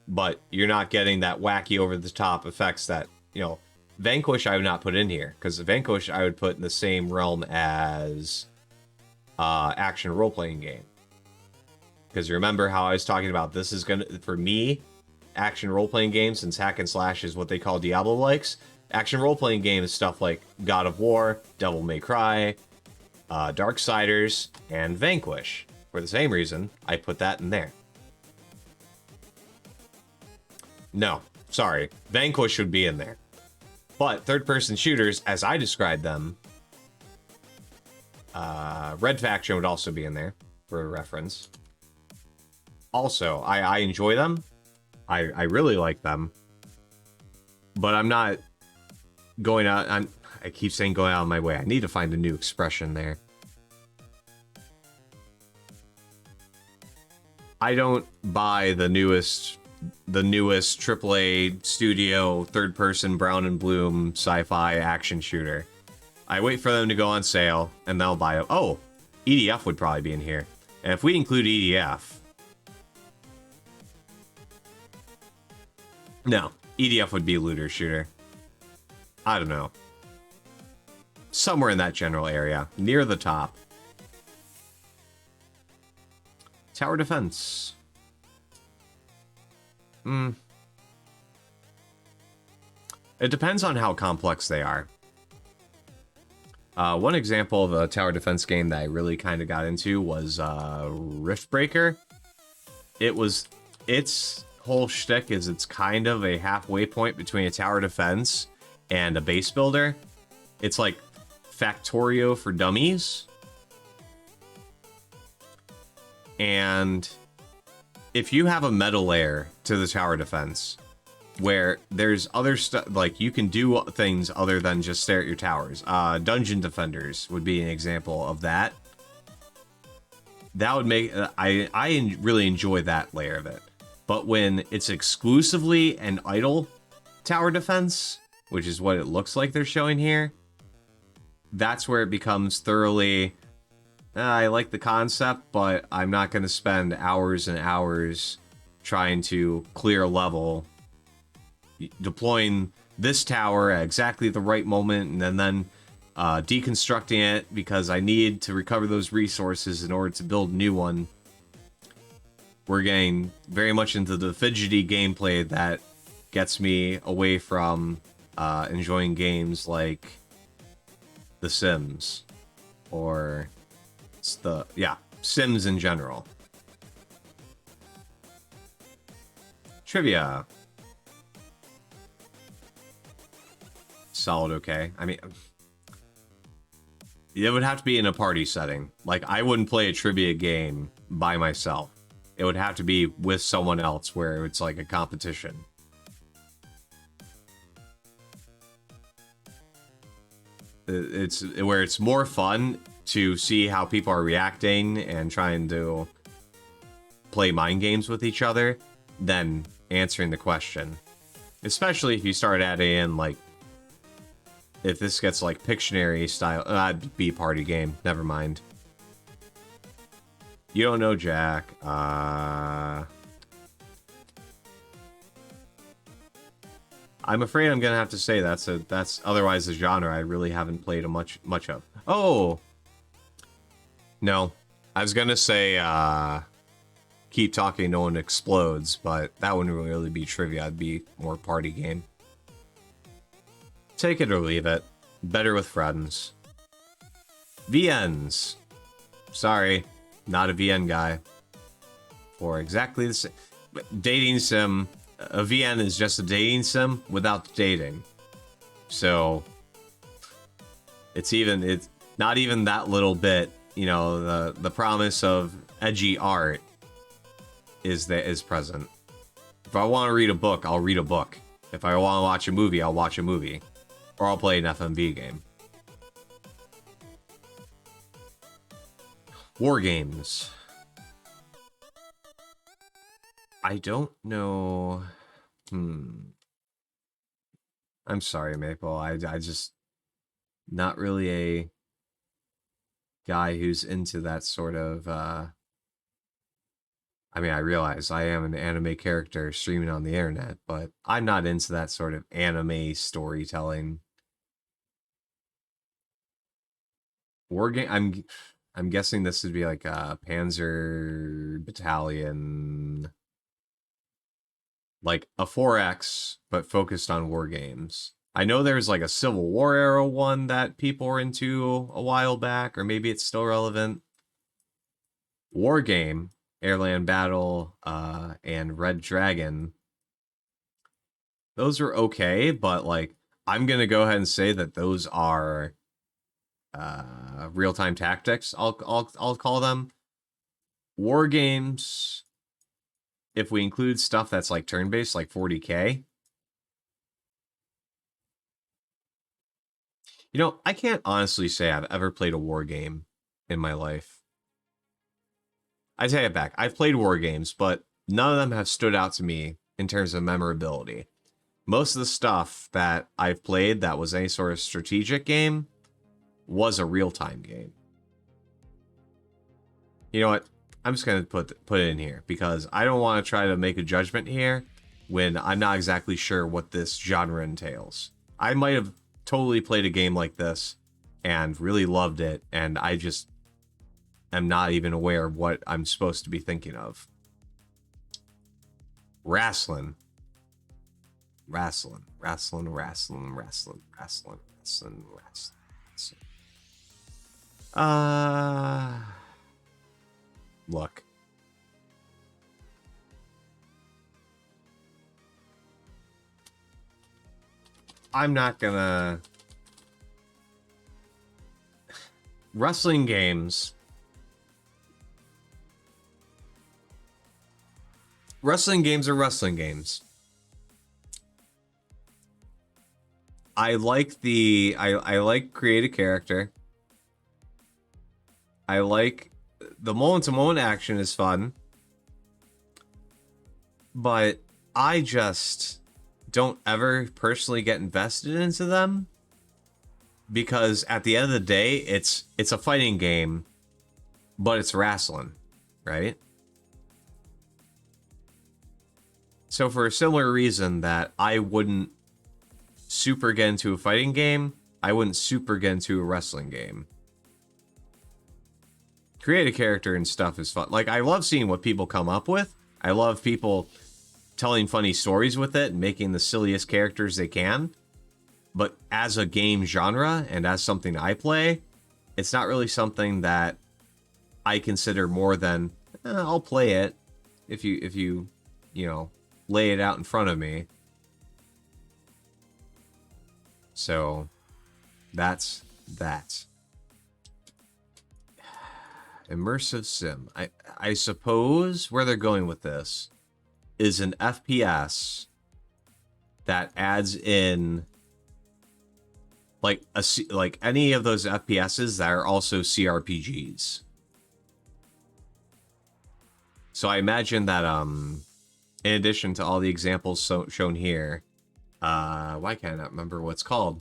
Speaker 1: But you're not getting that wacky over-the-top effects that, you know, Vanquish I would not put in here, because Vanquish I would put in the same realm as action role-playing game. Because remember how I was talking about this is gonna, for me, action role-playing games, since hack and slash is what they call Diablo likes, action role-playing game is stuff like God of War, Devil May Cry, Darksiders, and Vanquish. For the same reason, I put that in there. No, sorry. Vanquish would be in there. But third-person shooters, as I described them, Red Faction would also be in there, for reference. Also, I enjoy them. I really like them. But I'm not going out... I keep saying going out of my way. I need to find a new expression there. I don't buy the newest AAA studio third-person Brown and Bloom sci-fi action shooter. I wait for them to go on sale, and then I'll buy it. Oh, EDF would probably be in here. And if we include EDF... No, EDF would be a looter shooter. I don't know. Somewhere in that general area, near the top. Tower defense. It depends on how complex they are. One example of a tower defense game that I really kind of got into was Riftbreaker. Its whole shtick is it's kind of a halfway point between a tower defense and a base builder. It's like Factorio for dummies. And if you have a meta layer to the tower defense where there's other stuff, like you can do things other than just stare at your towers. Dungeon defenders would be an example of that. That would make, I really enjoy that layer of it. But when it's exclusively an idle tower defense, which is what it looks like they're showing here, that's where it becomes thoroughly, I like the concept, but I'm not going to spend hours and hours trying to clear a level, deploying this tower at exactly the right moment, and then deconstructing it because I need to recover those resources in order to build a new one. We're getting very much into the fidgety gameplay that gets me away from enjoying games like The Sims or Sims in general. Trivia. Solid okay. I mean, it would have to be in a party setting. Like, I wouldn't play a trivia game by myself. It would have to be with someone else where it's like a competition. It's where it's more fun to see how people are reacting and trying to play mind games with each other than answering the question. Especially if you start adding in, like, if this gets like Pictionary style, that'd be a party game. Never mind. You don't know Jack. I'm afraid I'm gonna have to say that's otherwise a genre I really haven't played much of. Oh, no, I was gonna say keep talking, no one explodes, but that wouldn't really be trivia. It'd be more party game. Take it or leave it. Better with friends. VNs. Sorry, not a VN guy. For exactly the same. Dating sim. A VN is just a dating sim without the dating. So it's not even that little bit, you know, the promise of edgy art is present. If I want to read a book, I'll read a book. If I want to watch a movie, I'll watch a movie. Or I'll play an FMV game. War games. I don't know. I'm sorry, Maple. I just not really a guy who's into that sort of I mean, I realize I am an anime character streaming on the internet, but I'm not into that sort of anime storytelling. War game. I'm guessing this would be like a Panzer Battalion, like a 4X, but focused on war games. I know there's like a Civil War era one that people were into a while back, or maybe it's still relevant. War Game, Airland Battle, and Red Dragon. Those are okay, but like I'm gonna go ahead and say that those are real-time tactics. I'll call them war games. If we include stuff that's like turn-based, like 40K. You know, I can't honestly say I've ever played a war game in my life. I take it back. I've played war games, but none of them have stood out to me in terms of memorability. Most of the stuff that I've played that was any sort of strategic game was a real-time game. You know what? I'm just going to put it in here because I don't want to try to make a judgment here when I'm not exactly sure what this genre entails. I might have totally played a game like this and really loved it, and I just am not even aware of what I'm supposed to be thinking of. Wrestling. Wrestling. Look. I'm not gonna... Wrestling games. Wrestling games are wrestling games. I like I like create a character. I like the moment-to-moment action is fun. But I just don't ever personally get invested into them because at the end of the day, it's a fighting game, but it's wrestling, right? So for a similar reason that I wouldn't super get into a fighting game, I wouldn't super get into a wrestling game. Create a character and stuff is fun. Like, I love seeing what people come up with. I love people telling funny stories with it and making the silliest characters they can. But as a game genre and as something I play, it's not really something that I consider more than I'll play it if you know, lay it out in front of me. So that's that. Immersive sim. I suppose where they're going with this is an FPS that adds in like any of those FPSs that are also CRPGs. So I imagine that in addition to all the examples shown here, why can't I not remember what it's called?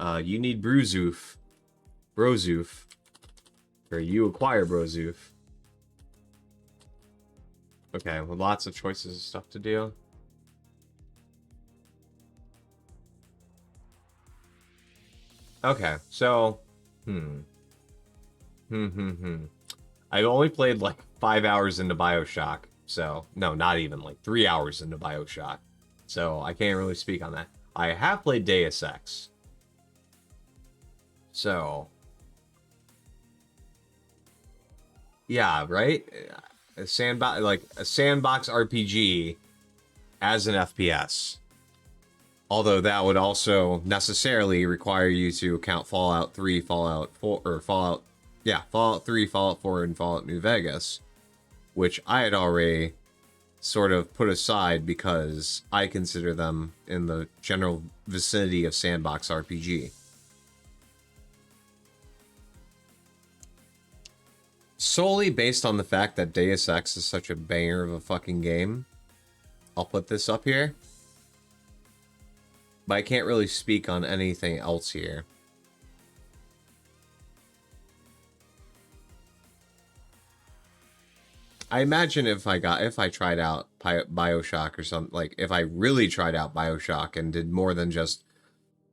Speaker 1: You need Brozoof, or you acquire Brozoof. Okay, with lots of choices of stuff to do. Okay, so, I've only played like 5 hours into BioShock, so, no, not even, like 3 hours into BioShock. So, I can't really speak on that. I have played Deus Ex. So, yeah, right? A sandbox RPG as an FPS. Although that would also necessarily require you to account Fallout 3, Fallout 4, or Fallout 3, Fallout 4, and Fallout New Vegas, which I had already sort of put aside because I consider them in the general vicinity of sandbox RPG. Solely based on the fact that Deus Ex is such a banger of a fucking game, I'll put this up here. But I can't really speak on anything else here. I imagine if I tried out BioShock or something, like if I really tried out BioShock and did more than just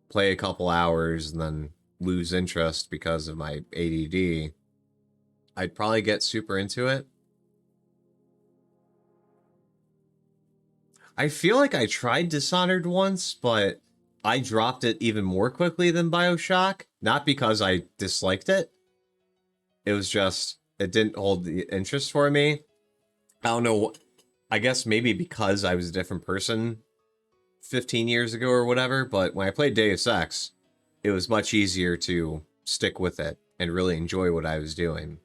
Speaker 1: play a couple hours and then lose interest because of my ADD, I'd probably get super into it. I feel like I tried Dishonored once, but I dropped it even more quickly than BioShock, not because I disliked it. It was just, it didn't hold the interest for me. I don't know. I guess maybe because I was a different person 15 years ago or whatever, but when I played Deus Ex, it was much easier to stick with it and really enjoy what I was doing.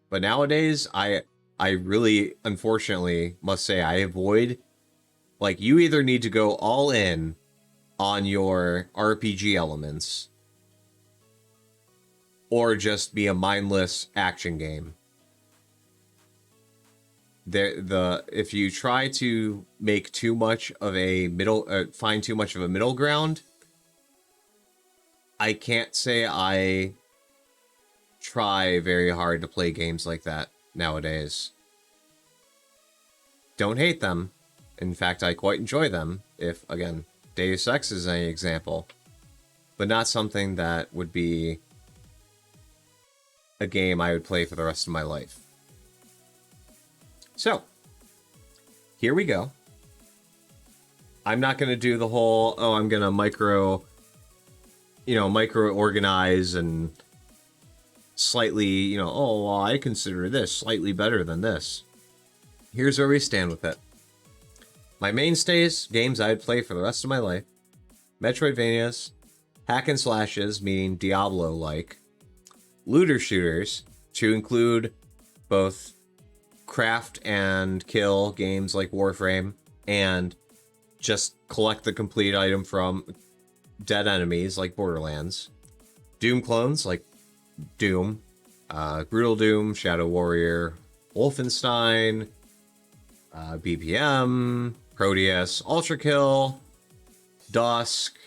Speaker 1: But nowadays, I really, unfortunately, must say I avoid, like, you either need to go all in on your RPG elements or just be a mindless action game. If you try to make too much of a find too much of a middle ground, I can't say I try very hard to play games like that nowadays. Don't hate them. In fact, I quite enjoy them. If, again, Deus Ex is an example. But not something that would be a game I would play for the rest of my life. So, here we go. I'm not going to do the whole, oh, I'm going to micro organize and slightly, oh, well, I consider this slightly better than this. Here's where we stand with it. My mainstays, games I'd play for the rest of my life: Metroidvanias, hack and slashes, meaning Diablo-like, looter shooters, to include both craft and kill games like Warframe, and just collect the complete item from dead enemies like Borderlands, Doom clones like Doom, Brutal Doom, Shadow Warrior, Wolfenstein, BPM, Proteus, Ultra Kill, Dusk,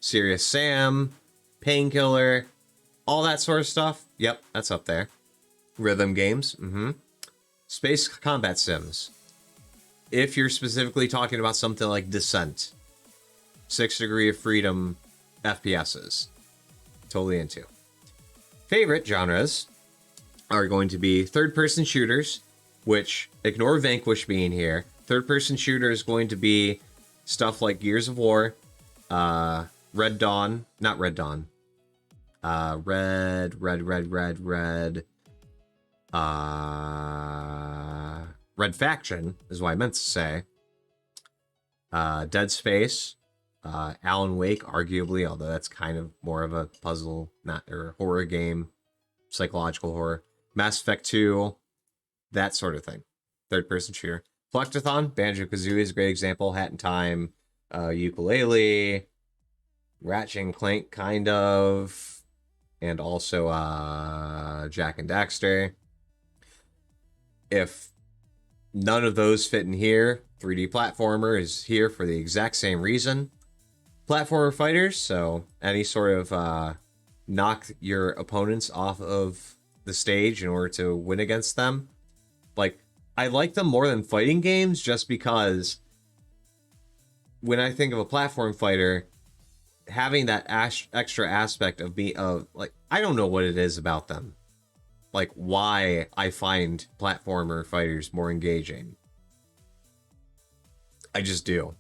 Speaker 1: Serious Sam, Painkiller, all that sort of stuff. Yep, that's up there. Rhythm games, Space combat sims. If you're specifically talking about something like Descent, 6 Degree of Freedom FPSs. Totally into. Favorite genres are going to be third-person shooters, which, ignore Vanquish being here. Third-person shooter is going to be stuff like Gears of War, Red Dawn, not Red Dawn, Red Faction is what I meant to say. Dead Space, Alan Wake, arguably, although that's kind of more of a puzzle, or horror game, psychological horror. Mass Effect 2, that sort of thing. Third-person shooter. Flectathon, Banjo-Kazooie is a great example. Hat in Time, Ukulele, Ratchet and Clank, kind of, and also Jack and Daxter. If none of those fit in here, 3D platformer is here for the exact same reason. Platformer fighters, so any sort of knock your opponents off of the stage in order to win against them. Like, I like them more than fighting games just because when I think of a platform fighter, having that extra aspect of like, I don't know what it is about them. Like, why I find platformer fighters more engaging. I just do.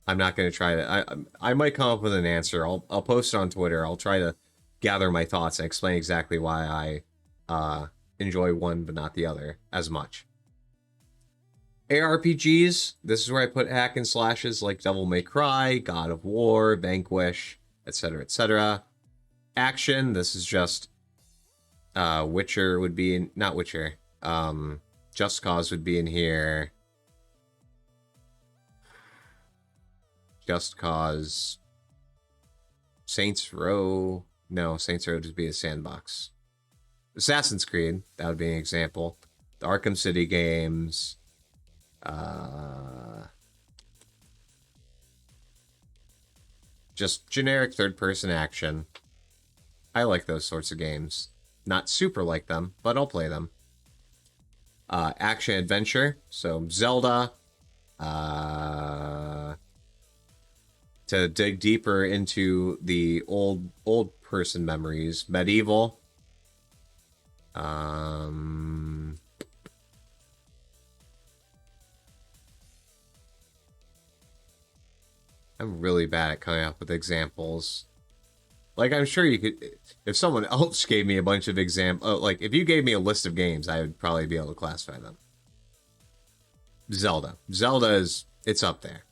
Speaker 1: I'm not going to try to... I might come up with an answer. I'll post it on Twitter. I'll try to gather my thoughts and explain exactly why I enjoy one but not the other as much. ARPGs, this is where I put hack and slashes like Devil May Cry, God of War, Vanquish, etc., etc. Action, this is just Witcher would be in... Not Witcher. Just Cause would be in here. Just Cause. Saints Row. No, Saints Row would be a sandbox. Assassin's Creed, that would be an example. The Arkham City games. Just generic third-person action. I like those sorts of games. Not super like them, but I'll play them. Action adventure, so Zelda. To dig deeper into the old person memories, Medieval. I'm really bad at coming up with examples. Like, I'm sure you could, if someone else gave me a bunch of like, if you gave me a list of games, I would probably be able to classify them. Zelda. Zelda is, it's up there.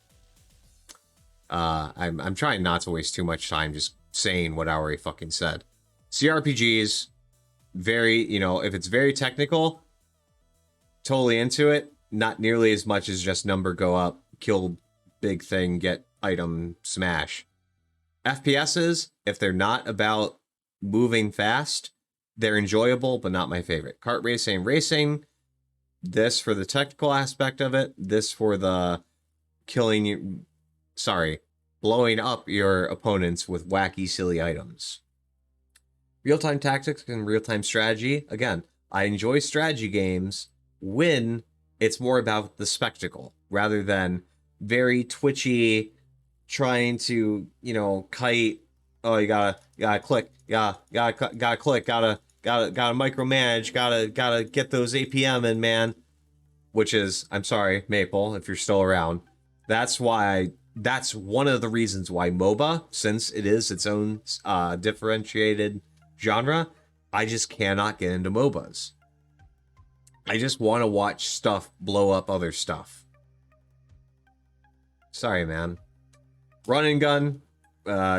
Speaker 1: I'm trying not to waste too much time just saying what I already fucking said. CRPGs, very, you know, if it's very technical, totally into it. Not nearly as much as just number go up, kill big thing, get item, smash. FPSs, if they're not about moving fast, they're enjoyable, but not my favorite. Kart racing, this for the technical aspect of it, this for the killing you, blowing up your opponents with wacky, silly items. Real-time tactics and real-time strategy, again, I enjoy strategy games when it's more about the spectacle rather than very twitchy, trying to, you know, kite. Oh, you gotta click, gotta click, gotta micromanage, gotta get those APM in, man. Which is, I'm sorry, Maple, if you're still around. That's one of the reasons why MOBA, since it is its own differentiated genre, I just cannot get into MOBAs. I just want to watch stuff blow up other stuff. Sorry, man. Run and gun,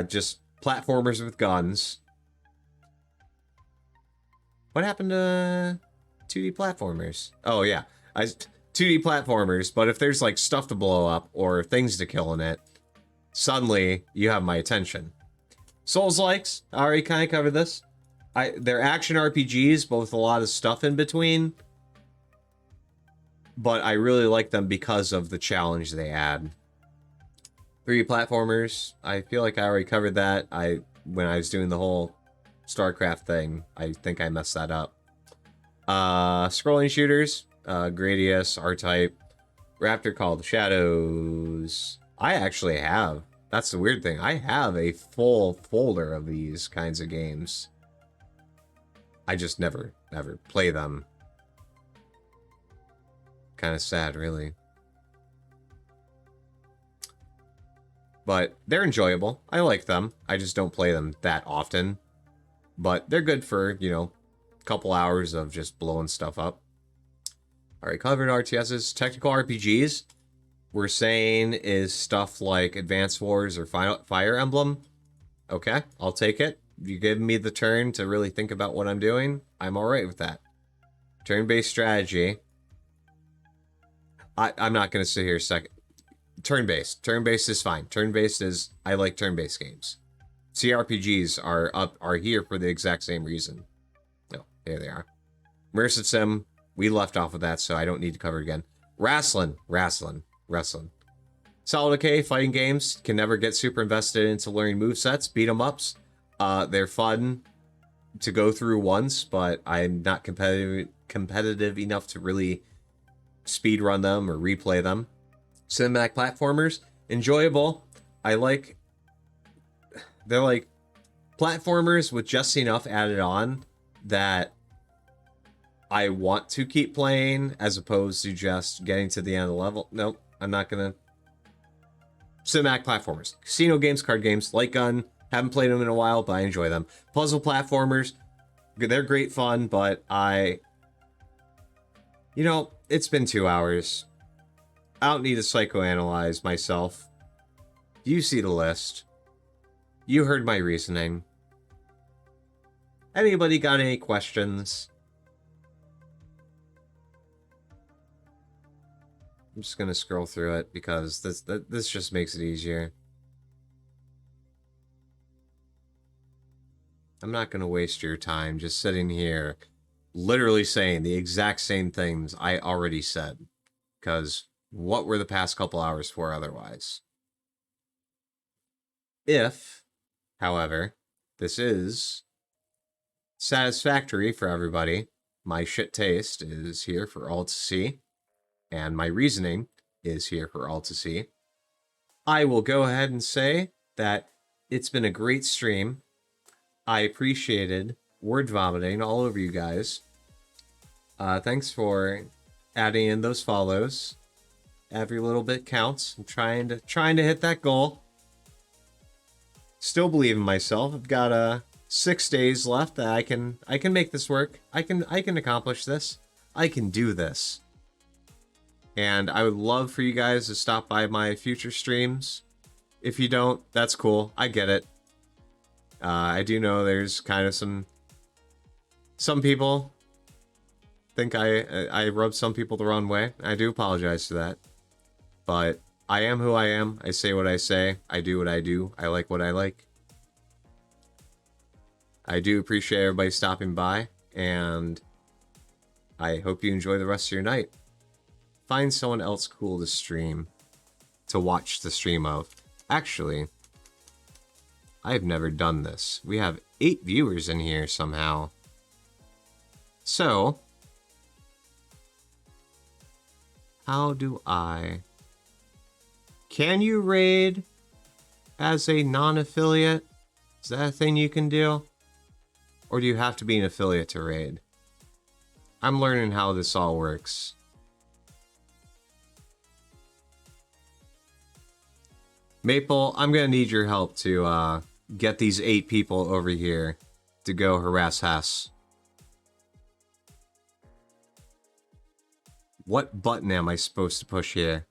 Speaker 1: just platformers with guns. What happened to 2D platformers? Oh, yeah. 2D platformers, but if there's like stuff to blow up or things to kill in it, suddenly you have my attention. Souls-likes, I already kind of covered this. They're action RPGs, but with a lot of stuff in between. But I really like them because of the challenge they add. 3D platformers, I feel like I already covered that. When I was doing the whole StarCraft thing, I think I messed that up. Scrolling shooters, Gradius, R-Type, Raptor Call of the Shadows. I actually have. That's the weird thing. I have a full folder of these kinds of games. I just never play them. Kind of sad, really. But they're enjoyable. I like them. I just don't play them that often. But they're good for, you know, a couple hours of just blowing stuff up. Alright, covered RTSs. Technical RPGs, we're saying is stuff like Advance Wars or Fire Emblem. Okay, I'll take it. You give me the turn to really think about what I'm doing, I'm alright with that. Turn-based strategy. I'm not going to sit here a second. Turn-based. Turn-based is fine. Turn-based is... I like turn-based games. CRPGs are here for the exact same reason. No, there they are. Immersive Sim, we left off with that, so I don't need to cover it again. Wrestling. Solid Decay, fighting games, can never get super invested into learning movesets, beat 'em ups. They're fun to go through once, but I'm not competitive enough to really speedrun them or replay them. Cinematic platformers, enjoyable. They're like platformers with just enough added on that I want to keep playing as opposed to just getting to the end of the level. Nope, I'm not gonna. Cinematic platformers, casino games, card games, light gun. Haven't played them in a while, but I enjoy them. Puzzle platformers, they're great fun, but you know, it's been 2 hours. I don't need to psychoanalyze myself. You see the list. You heard my reasoning. Anybody got any questions? I'm just gonna scroll through it because this just makes it easier. I'm not gonna waste your time just sitting here literally saying the exact same things I already said. Because what were the past couple hours for otherwise? If, however, this is satisfactory for everybody, my shit taste is here for all to see, and my reasoning is here for all to see, I will go ahead and say that it's been a great stream. I appreciated word vomiting all over you guys. Thanks for adding in those follows. Every little bit counts. I'm trying to hit that goal. still believe in myself. I've got 6 days left that I can make this work. I can accomplish this. I can do this. And I would love for you guys to stop by my future streams. If you don't, that's cool. I get it. I do know there's kind of some people think I rub some people the wrong way. I do apologize for that. But I am who I am. I say what I say. I do what I do. I like what I like. I do appreciate everybody stopping by, and I hope you enjoy the rest of your night. Find someone else cool to stream, to watch the stream of. Actually, I've never done this. We have 8 viewers in here somehow. So, how do I... Can you raid as a non-affiliate? Is that a thing you can do? Or do you have to be an affiliate to raid? I'm learning how this all works. Maple, I'm gonna need your help to get these 8 people over here to go harass Hess. What button am I supposed to push here?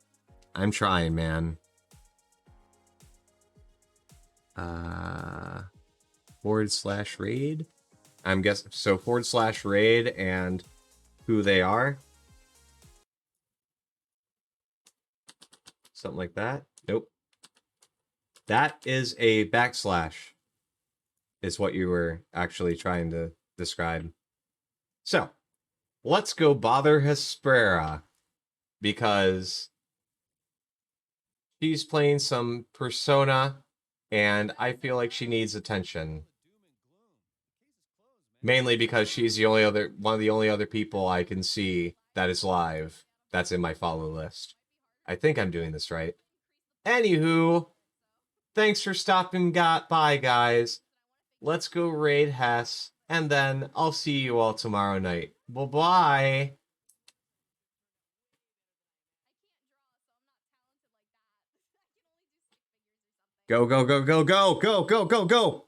Speaker 1: I'm trying, man. /raid? I'm guessing, so /raid and who they are. Something like that. Nope. That is a / is what you were actually trying to describe. So, let's go bother Hespera, because she's playing some Persona, and I feel like she needs attention. Mainly because she's the only one of the only other people I can see that is live that's in my follow list. I think I'm doing this right. Anywho, thanks for stopping by, guys. Let's go raid Hess, and then I'll see you all tomorrow night. Bye-bye. Go, go, go, go, go, go, go, go, go!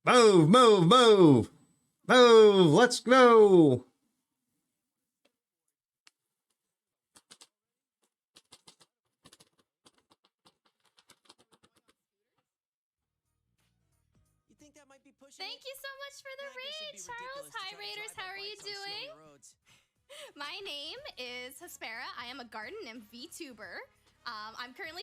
Speaker 1: Move, move, move! Move! Let's go!
Speaker 2: Thank you so much for the raid, Charles. Hi, Raiders. How are you doing? My name is Hespera. I am a garden and VTuber. I'm currently